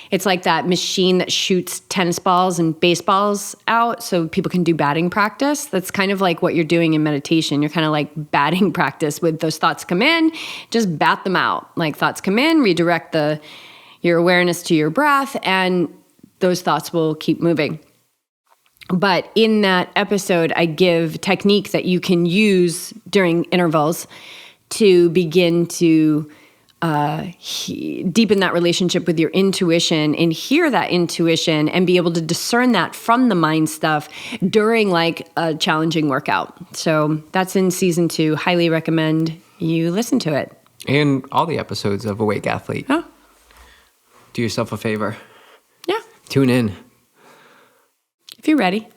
It's like that machine that shoots tennis balls and baseballs out so people can do batting practice. That's kind of like what you're doing in meditation. You're kind of like batting practice with those thoughts come in, just bat them out. Like thoughts come in, redirect your awareness to your breath, and those thoughts will keep moving. But in that episode, I give technique that you can use during intervals to begin to deepen that relationship with your intuition and hear that intuition and be able to discern that from the mind stuff during like a challenging workout. So that's in season 2. Highly recommend you listen to it. And all the episodes of Awake Athlete. Oh. Do yourself a favor. Yeah. Tune in. If you're ready.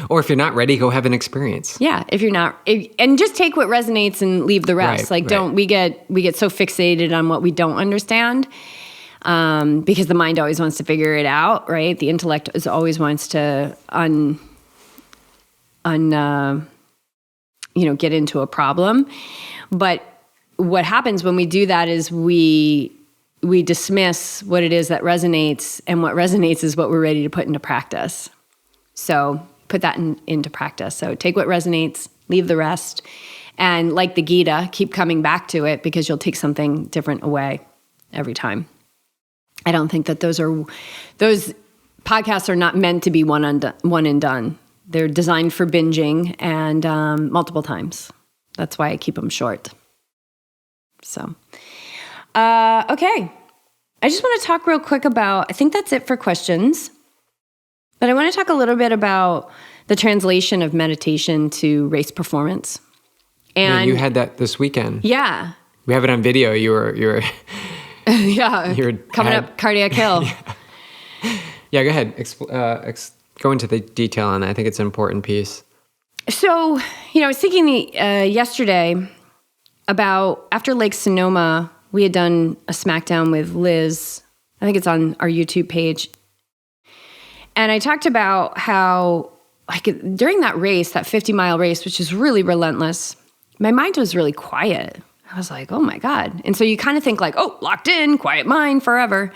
Or if you're not ready, go have an experience. Yeah, if you're not, and just take what resonates and leave the rest. We get so fixated on what we don't understand, because the mind always wants to figure it out, right? The intellect always wants to get into a problem. But what happens when we do that is we dismiss what it is that resonates, and what resonates is what we're ready to put into practice. So put that into practice. So take what resonates, leave the rest, and like the Gita, keep coming back to it because you'll take something different away every time. I don't think that those podcasts are not meant to be one and done. They're designed for binging and multiple times. That's why I keep them short. So, okay. I just want to talk real quick about, I think that's it for questions. But I want to talk a little bit about the translation of meditation to race performance. And you had that this weekend. Yeah. We have it on video. You were yeah. You were coming up cardiac hill. Yeah, go ahead. Go into the detail on that. I think it's an important piece. So, I was thinking yesterday about after Lake Sonoma, we had done a SmackDown with Liz. I think it's on our YouTube page. And I talked about how, like, during that race, that 50-mile race, which is really relentless, my mind was really quiet. I was like, oh my God. And so you kind of think like, oh, locked in, quiet mind forever.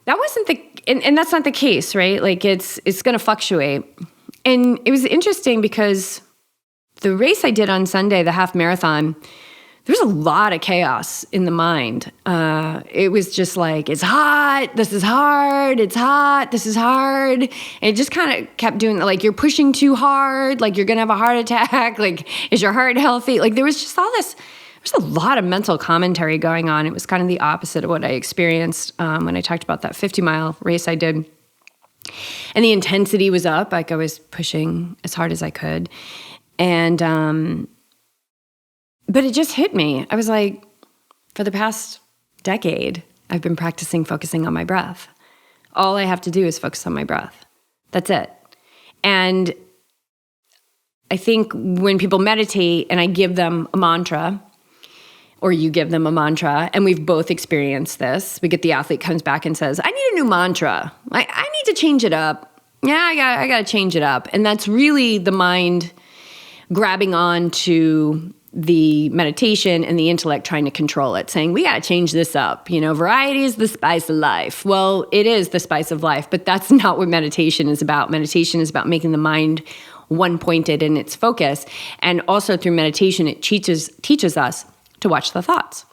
That wasn't and that's not the case, right? Like it's going to fluctuate. And it was interesting because the race I did on Sunday, the half marathon, there's a lot of chaos in the mind. It was just like, it's hot, this is hard, it's hot, this is hard. And it just kind of kept doing, like, you're pushing too hard, like you're gonna have a heart attack, like, is your heart healthy? Like there was just all this, there's a lot of mental commentary going on. It was kind of the opposite of what I experienced when I talked about that 50-mile race I did. And the intensity was up, like I was pushing as hard as I could. And, but it just hit me. I was like, for the past decade, I've been practicing focusing on my breath. All I have to do is focus on my breath. That's it. And I think when people meditate and I give them a mantra, or you give them a mantra, and we've both experienced this, we get the athlete comes back and says, I need a new mantra. I need to change it up. Yeah, I got to change it up. And that's really the mind grabbing on to the meditation and the intellect trying to control it, saying, we got to change this up. Variety is the spice of life. Well, it is the spice of life, but that's not what meditation is about. Meditation is about making the mind one-pointed in its focus. And also through meditation, it teaches us to watch the thoughts.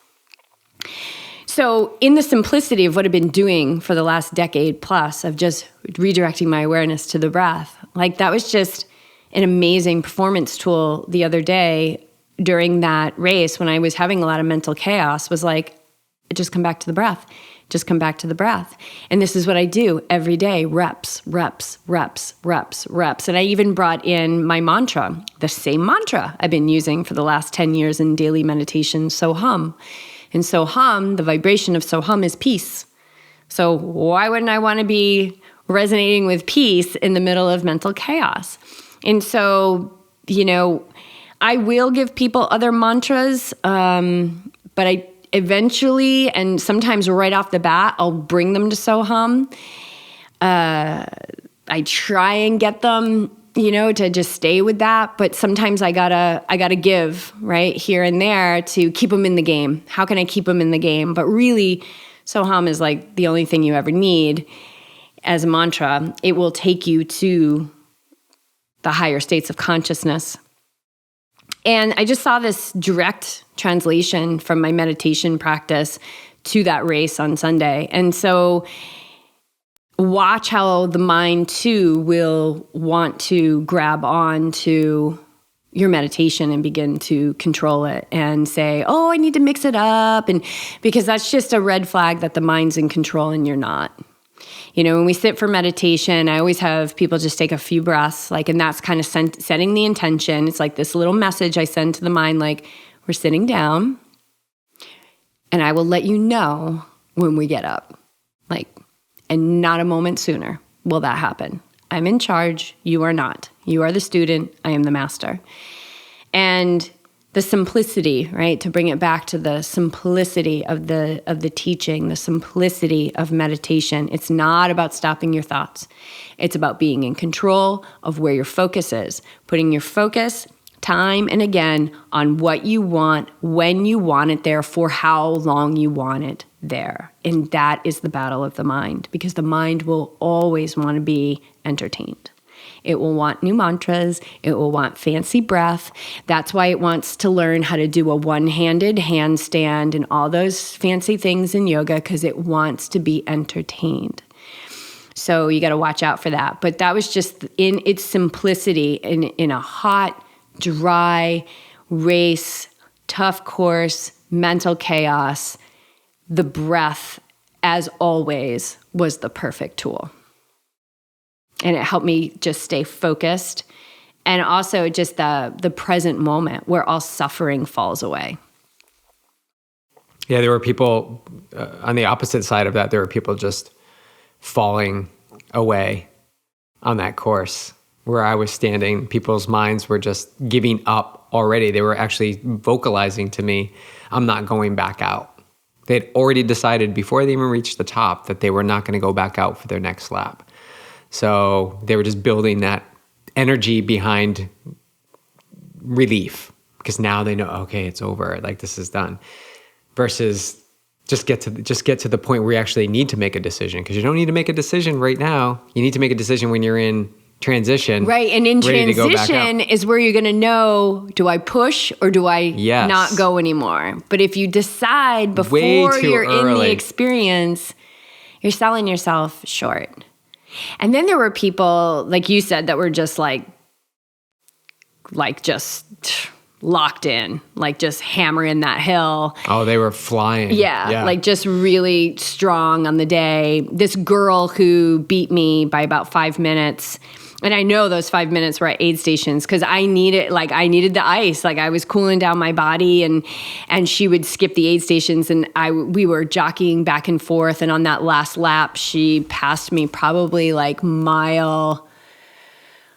So in the simplicity of what I've been doing for the last decade plus of just redirecting my awareness to the breath, like that was just an amazing performance tool the other day during that race when I was having a lot of mental chaos, was like, just come back to the breath. Just come back to the breath. And this is what I do every day, reps, reps, reps, reps, reps. And I even brought in my mantra, the same mantra I've been using for the last 10 years in daily meditation, So Hum. And So Hum, the vibration of So Hum is peace. So why wouldn't I want to be resonating with peace in the middle of mental chaos? And so, I will give people other mantras, but I eventually, and sometimes right off the bat, I'll bring them to So Hum. I try and get them, to just stay with that, but sometimes I gotta give right here and there to keep them in the game. How can I keep them in the game? But really, Soham is like the only thing you ever need as a mantra. It will take you to the higher states of consciousness. And I just saw this direct translation from my meditation practice to that race on Sunday. And so watch how the mind too will want to grab on to your meditation and begin to control it and say, oh, I need to mix it up. And because that's just a red flag that the mind's in control and you're not. When we sit for meditation, I always have people just take a few breaths, and that's kind of setting the intention. It's like this little message I send to the mind, we're sitting down and I will let you know when we get up, and not a moment sooner will that happen. I'm in charge. You are not. You are the student. I am the master. And the simplicity, right? To bring it back to the simplicity of the teaching, the simplicity of meditation. It's not about stopping your thoughts. It's about being in control of where your focus is, putting your focus time and again on what you want, when you want it there, for how long you want it there. And that is the battle of the mind, because the mind will always want to be entertained. It will want new mantras. It will want fancy breath. That's why it wants to learn how to do a one-handed handstand and all those fancy things in yoga, because it wants to be entertained. So you got to watch out for that. But that was just in its simplicity, in a hot, dry race, tough course, mental chaos. The breath, as always, was the perfect tool. And it helped me just stay focused. And also just the present moment where all suffering falls away. Yeah, there were people on the opposite side of that. There were people just falling away on that course. Where I was standing, people's minds were just giving up already. They were actually vocalizing to me, I'm not going back out. They'd already decided before they even reached the top that they were not going to go back out for their next lap. So they were just building that energy behind relief, because now they know, okay, it's over. This is done. Versus just get to the point where you actually need to make a decision, because you don't need to make a decision right now. You need to make a decision when you're in transition. Right. And in transition is where you're going to know, do I push or do I not go anymore? But if you decide before you're in the experience, you're selling yourself short. And then there were people, like you said, that were just just locked in, just hammering that hill. Oh, they were flying. Yeah. Just really strong on the day. This girl who beat me by about 5 minutes. And I know those 5 minutes were at aid stations, because I needed the ice. I was cooling down my body, and she would skip the aid stations, and we were jockeying back and forth. And on that last lap, she passed me probably mile,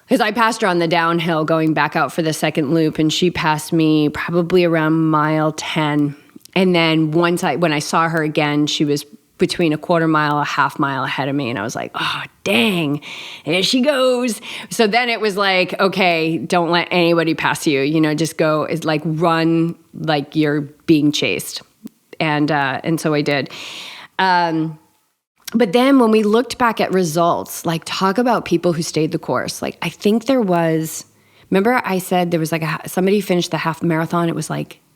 because I passed her on the downhill going back out for the second loop, and she passed me probably around mile 10. And then when I saw her again, she was between a quarter mile, a half mile ahead of me. And I was like, oh, dang, and here she goes. So then it was okay, don't let anybody pass you, just go, it's run like you're being chased. And so I did. But then when we looked back at results, talk about people who stayed the course. I think there was, remember I said there was somebody finished the half marathon. It was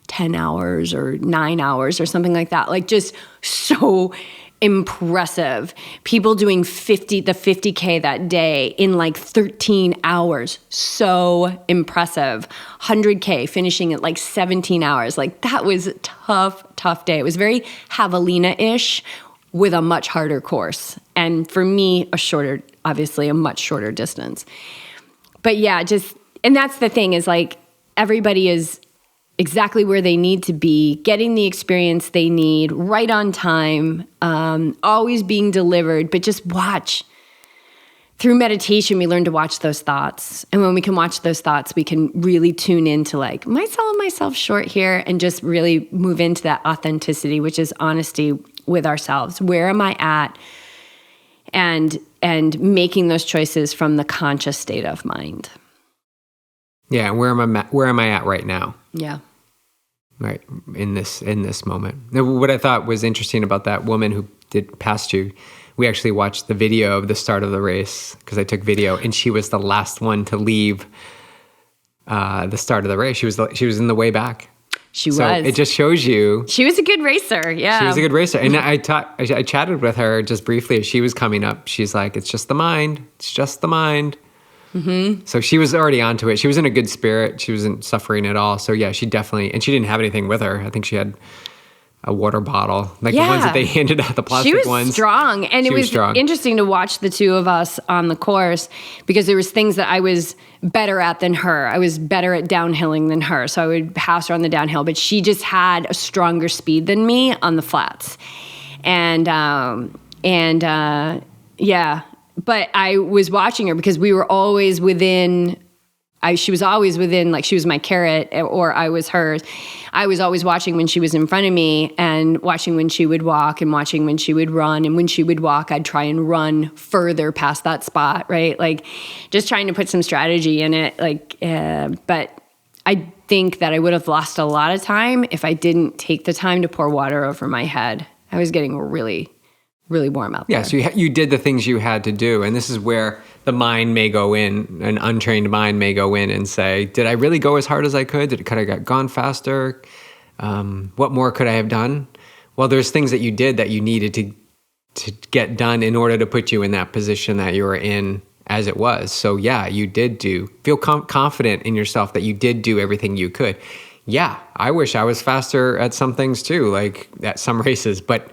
10 hours or 9 hours or something like that. Just so impressive. People doing the 50K that day in 13 hours. So impressive. 100K finishing at 17 hours. That was a tough day. It was very Javelina-ish with a much harder course. And for me, obviously a much shorter distance. But yeah, and that's the thing is everybody is exactly where they need to be, getting the experience they need, right on time, always being delivered, but just watch. Through meditation, we learn to watch those thoughts. And when we can watch those thoughts, we can really tune into am I selling myself short here? And just really move into that authenticity, which is honesty with ourselves. Where am I at? And making those choices from the conscious state of mind. Yeah, where am I at right now? Yeah. right, in this moment. Now, what I thought was interesting about that woman who did passed you, we actually watched the video of the start of the race because I took video, and she was the last one to leave the start of the race. She was in the way back. She so was. It just shows you. She was a good racer. Yeah. She was a good racer. And I chatted with her just briefly as she was coming up. She's like, it's just the mind. It's just the mind. Mm-hmm. So she was already onto it. She was in a good spirit. She wasn't suffering at all. So yeah, she definitely, and she didn't have anything with her. I think she had a water bottle, like the ones that they handed out, the plastic ones. She was strong. And it was interesting to watch the two of us on the course because there was things that I was better at than her. I was better at downhilling than her. So I would pass her on the downhill, but she just had a stronger speed than me on the flats. And but I was watching her because we were always within, she was always within, like she was my carrot or I was hers. I was always watching when she was in front of me and watching when she would walk and watching when she would run. And when she would walk, I'd try and run further past that spot, right? Like just trying to put some strategy in it. But I think that I would have lost a lot of time if I didn't take the time to pour water over my head. I was getting really warm out there. Yeah, so you did the things you had to do. And this is where the mind may go in, an untrained mind may go in and say, did I really go as hard as I could? Could I have gone faster? What more could I have done? Well, there's things that you did that you needed to get done in order to put you in that position that you were in as it was. So yeah, you did feel confident in yourself that you did do everything you could. Yeah, I wish I was faster at some things too, like at some races, but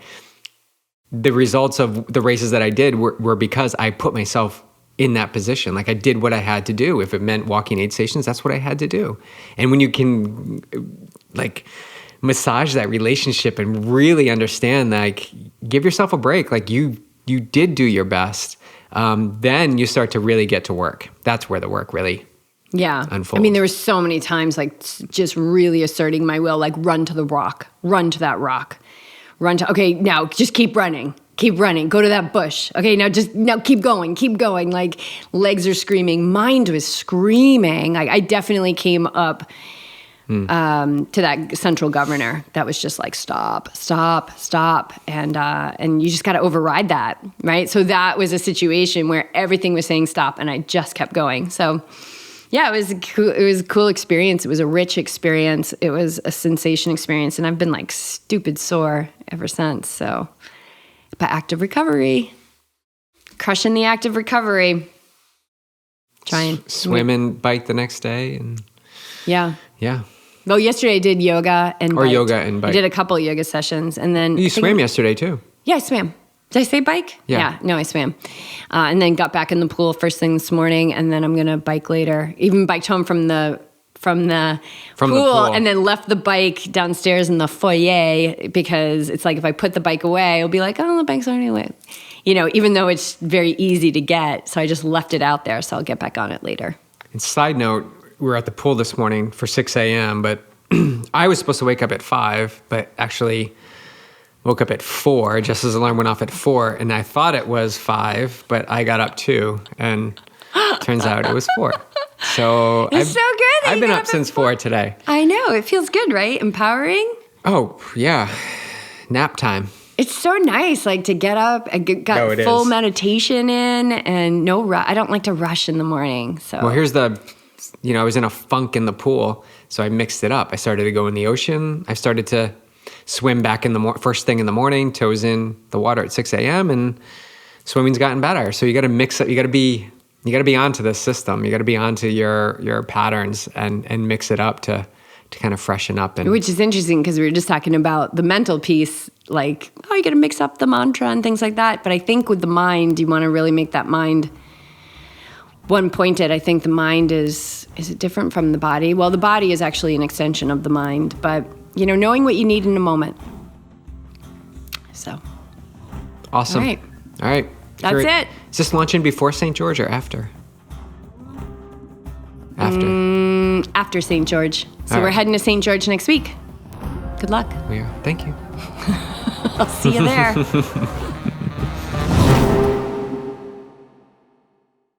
the results of the races that I did were because I put myself in that position. Like I did what I had to do. If it meant walking 8 stations, that's what I had to do. And when you can like massage that relationship and really understand, like give yourself a break. Like you did do your best. Then you start to really get to work. That's where the work really unfolds. I mean, there were so many times like just really asserting my will, like run to the rock, run to that rock. Okay, now just keep running, go to that bush. Okay, now keep going. Like legs are screaming, mind was screaming. Like I definitely came up to that central governor that was just like, stop. And you just got to override that, right? So that was a situation where everything was saying stop and I just kept going. So yeah, it was a cool experience. It was a rich experience. It was a sensation experience. And I've been like stupid sore ever since. So, but active recovery, crushing the active recovery, trying. Swim and bike the next day. And yeah. Well, yesterday I did yoga and bike. I did a couple of yoga sessions and then. You swam yesterday too. Yeah, I swam. Did I say bike? Yeah. No, I swam. And then got back in the pool first thing this morning, and then I'm going to bike later. Even biked home from the pool and then left the bike downstairs in the foyer because it's like if I put the bike away, it'll be like, oh, the bike's already away. You know, even though it's very easy to get. So I just left it out there, so I'll get back on it later. And side note, we were at the pool this morning for 6 a.m., but I was supposed to wake up at 5, but actually woke up at 4. Jess's alarm went off at 4, and I thought it was 5, but I got up 2, and turns out it was 4. So it's so good. I've been up since 4 today. I know. It feels good, right? Empowering. Oh, yeah. Nap time. It's so nice, like to get up and got full meditation in and no rush. I don't like to rush in the morning. So well, here's I was in a funk in the pool, so I mixed it up. I started to go in the ocean. I started to swim back in the first thing in the morning, toes in the water at 6 a.m. and swimming's gotten better. So you got to mix it. You got to be onto this system. You got to be onto your patterns and mix it up to kind of freshen up. Which is interesting because we were just talking about the mental piece, like, oh, you got to mix up the mantra and things like that. But I think with the mind, you want to really make that mind one-pointed. I think the mind is it different from the body? Well, the body is actually an extension of the mind, but knowing what you need in a moment. So. Awesome. All right. That's it. Is this luncheon before St. George or after? After St. George. So we're heading to St. George next week. Good luck. We are. Thank you. I'll see you there.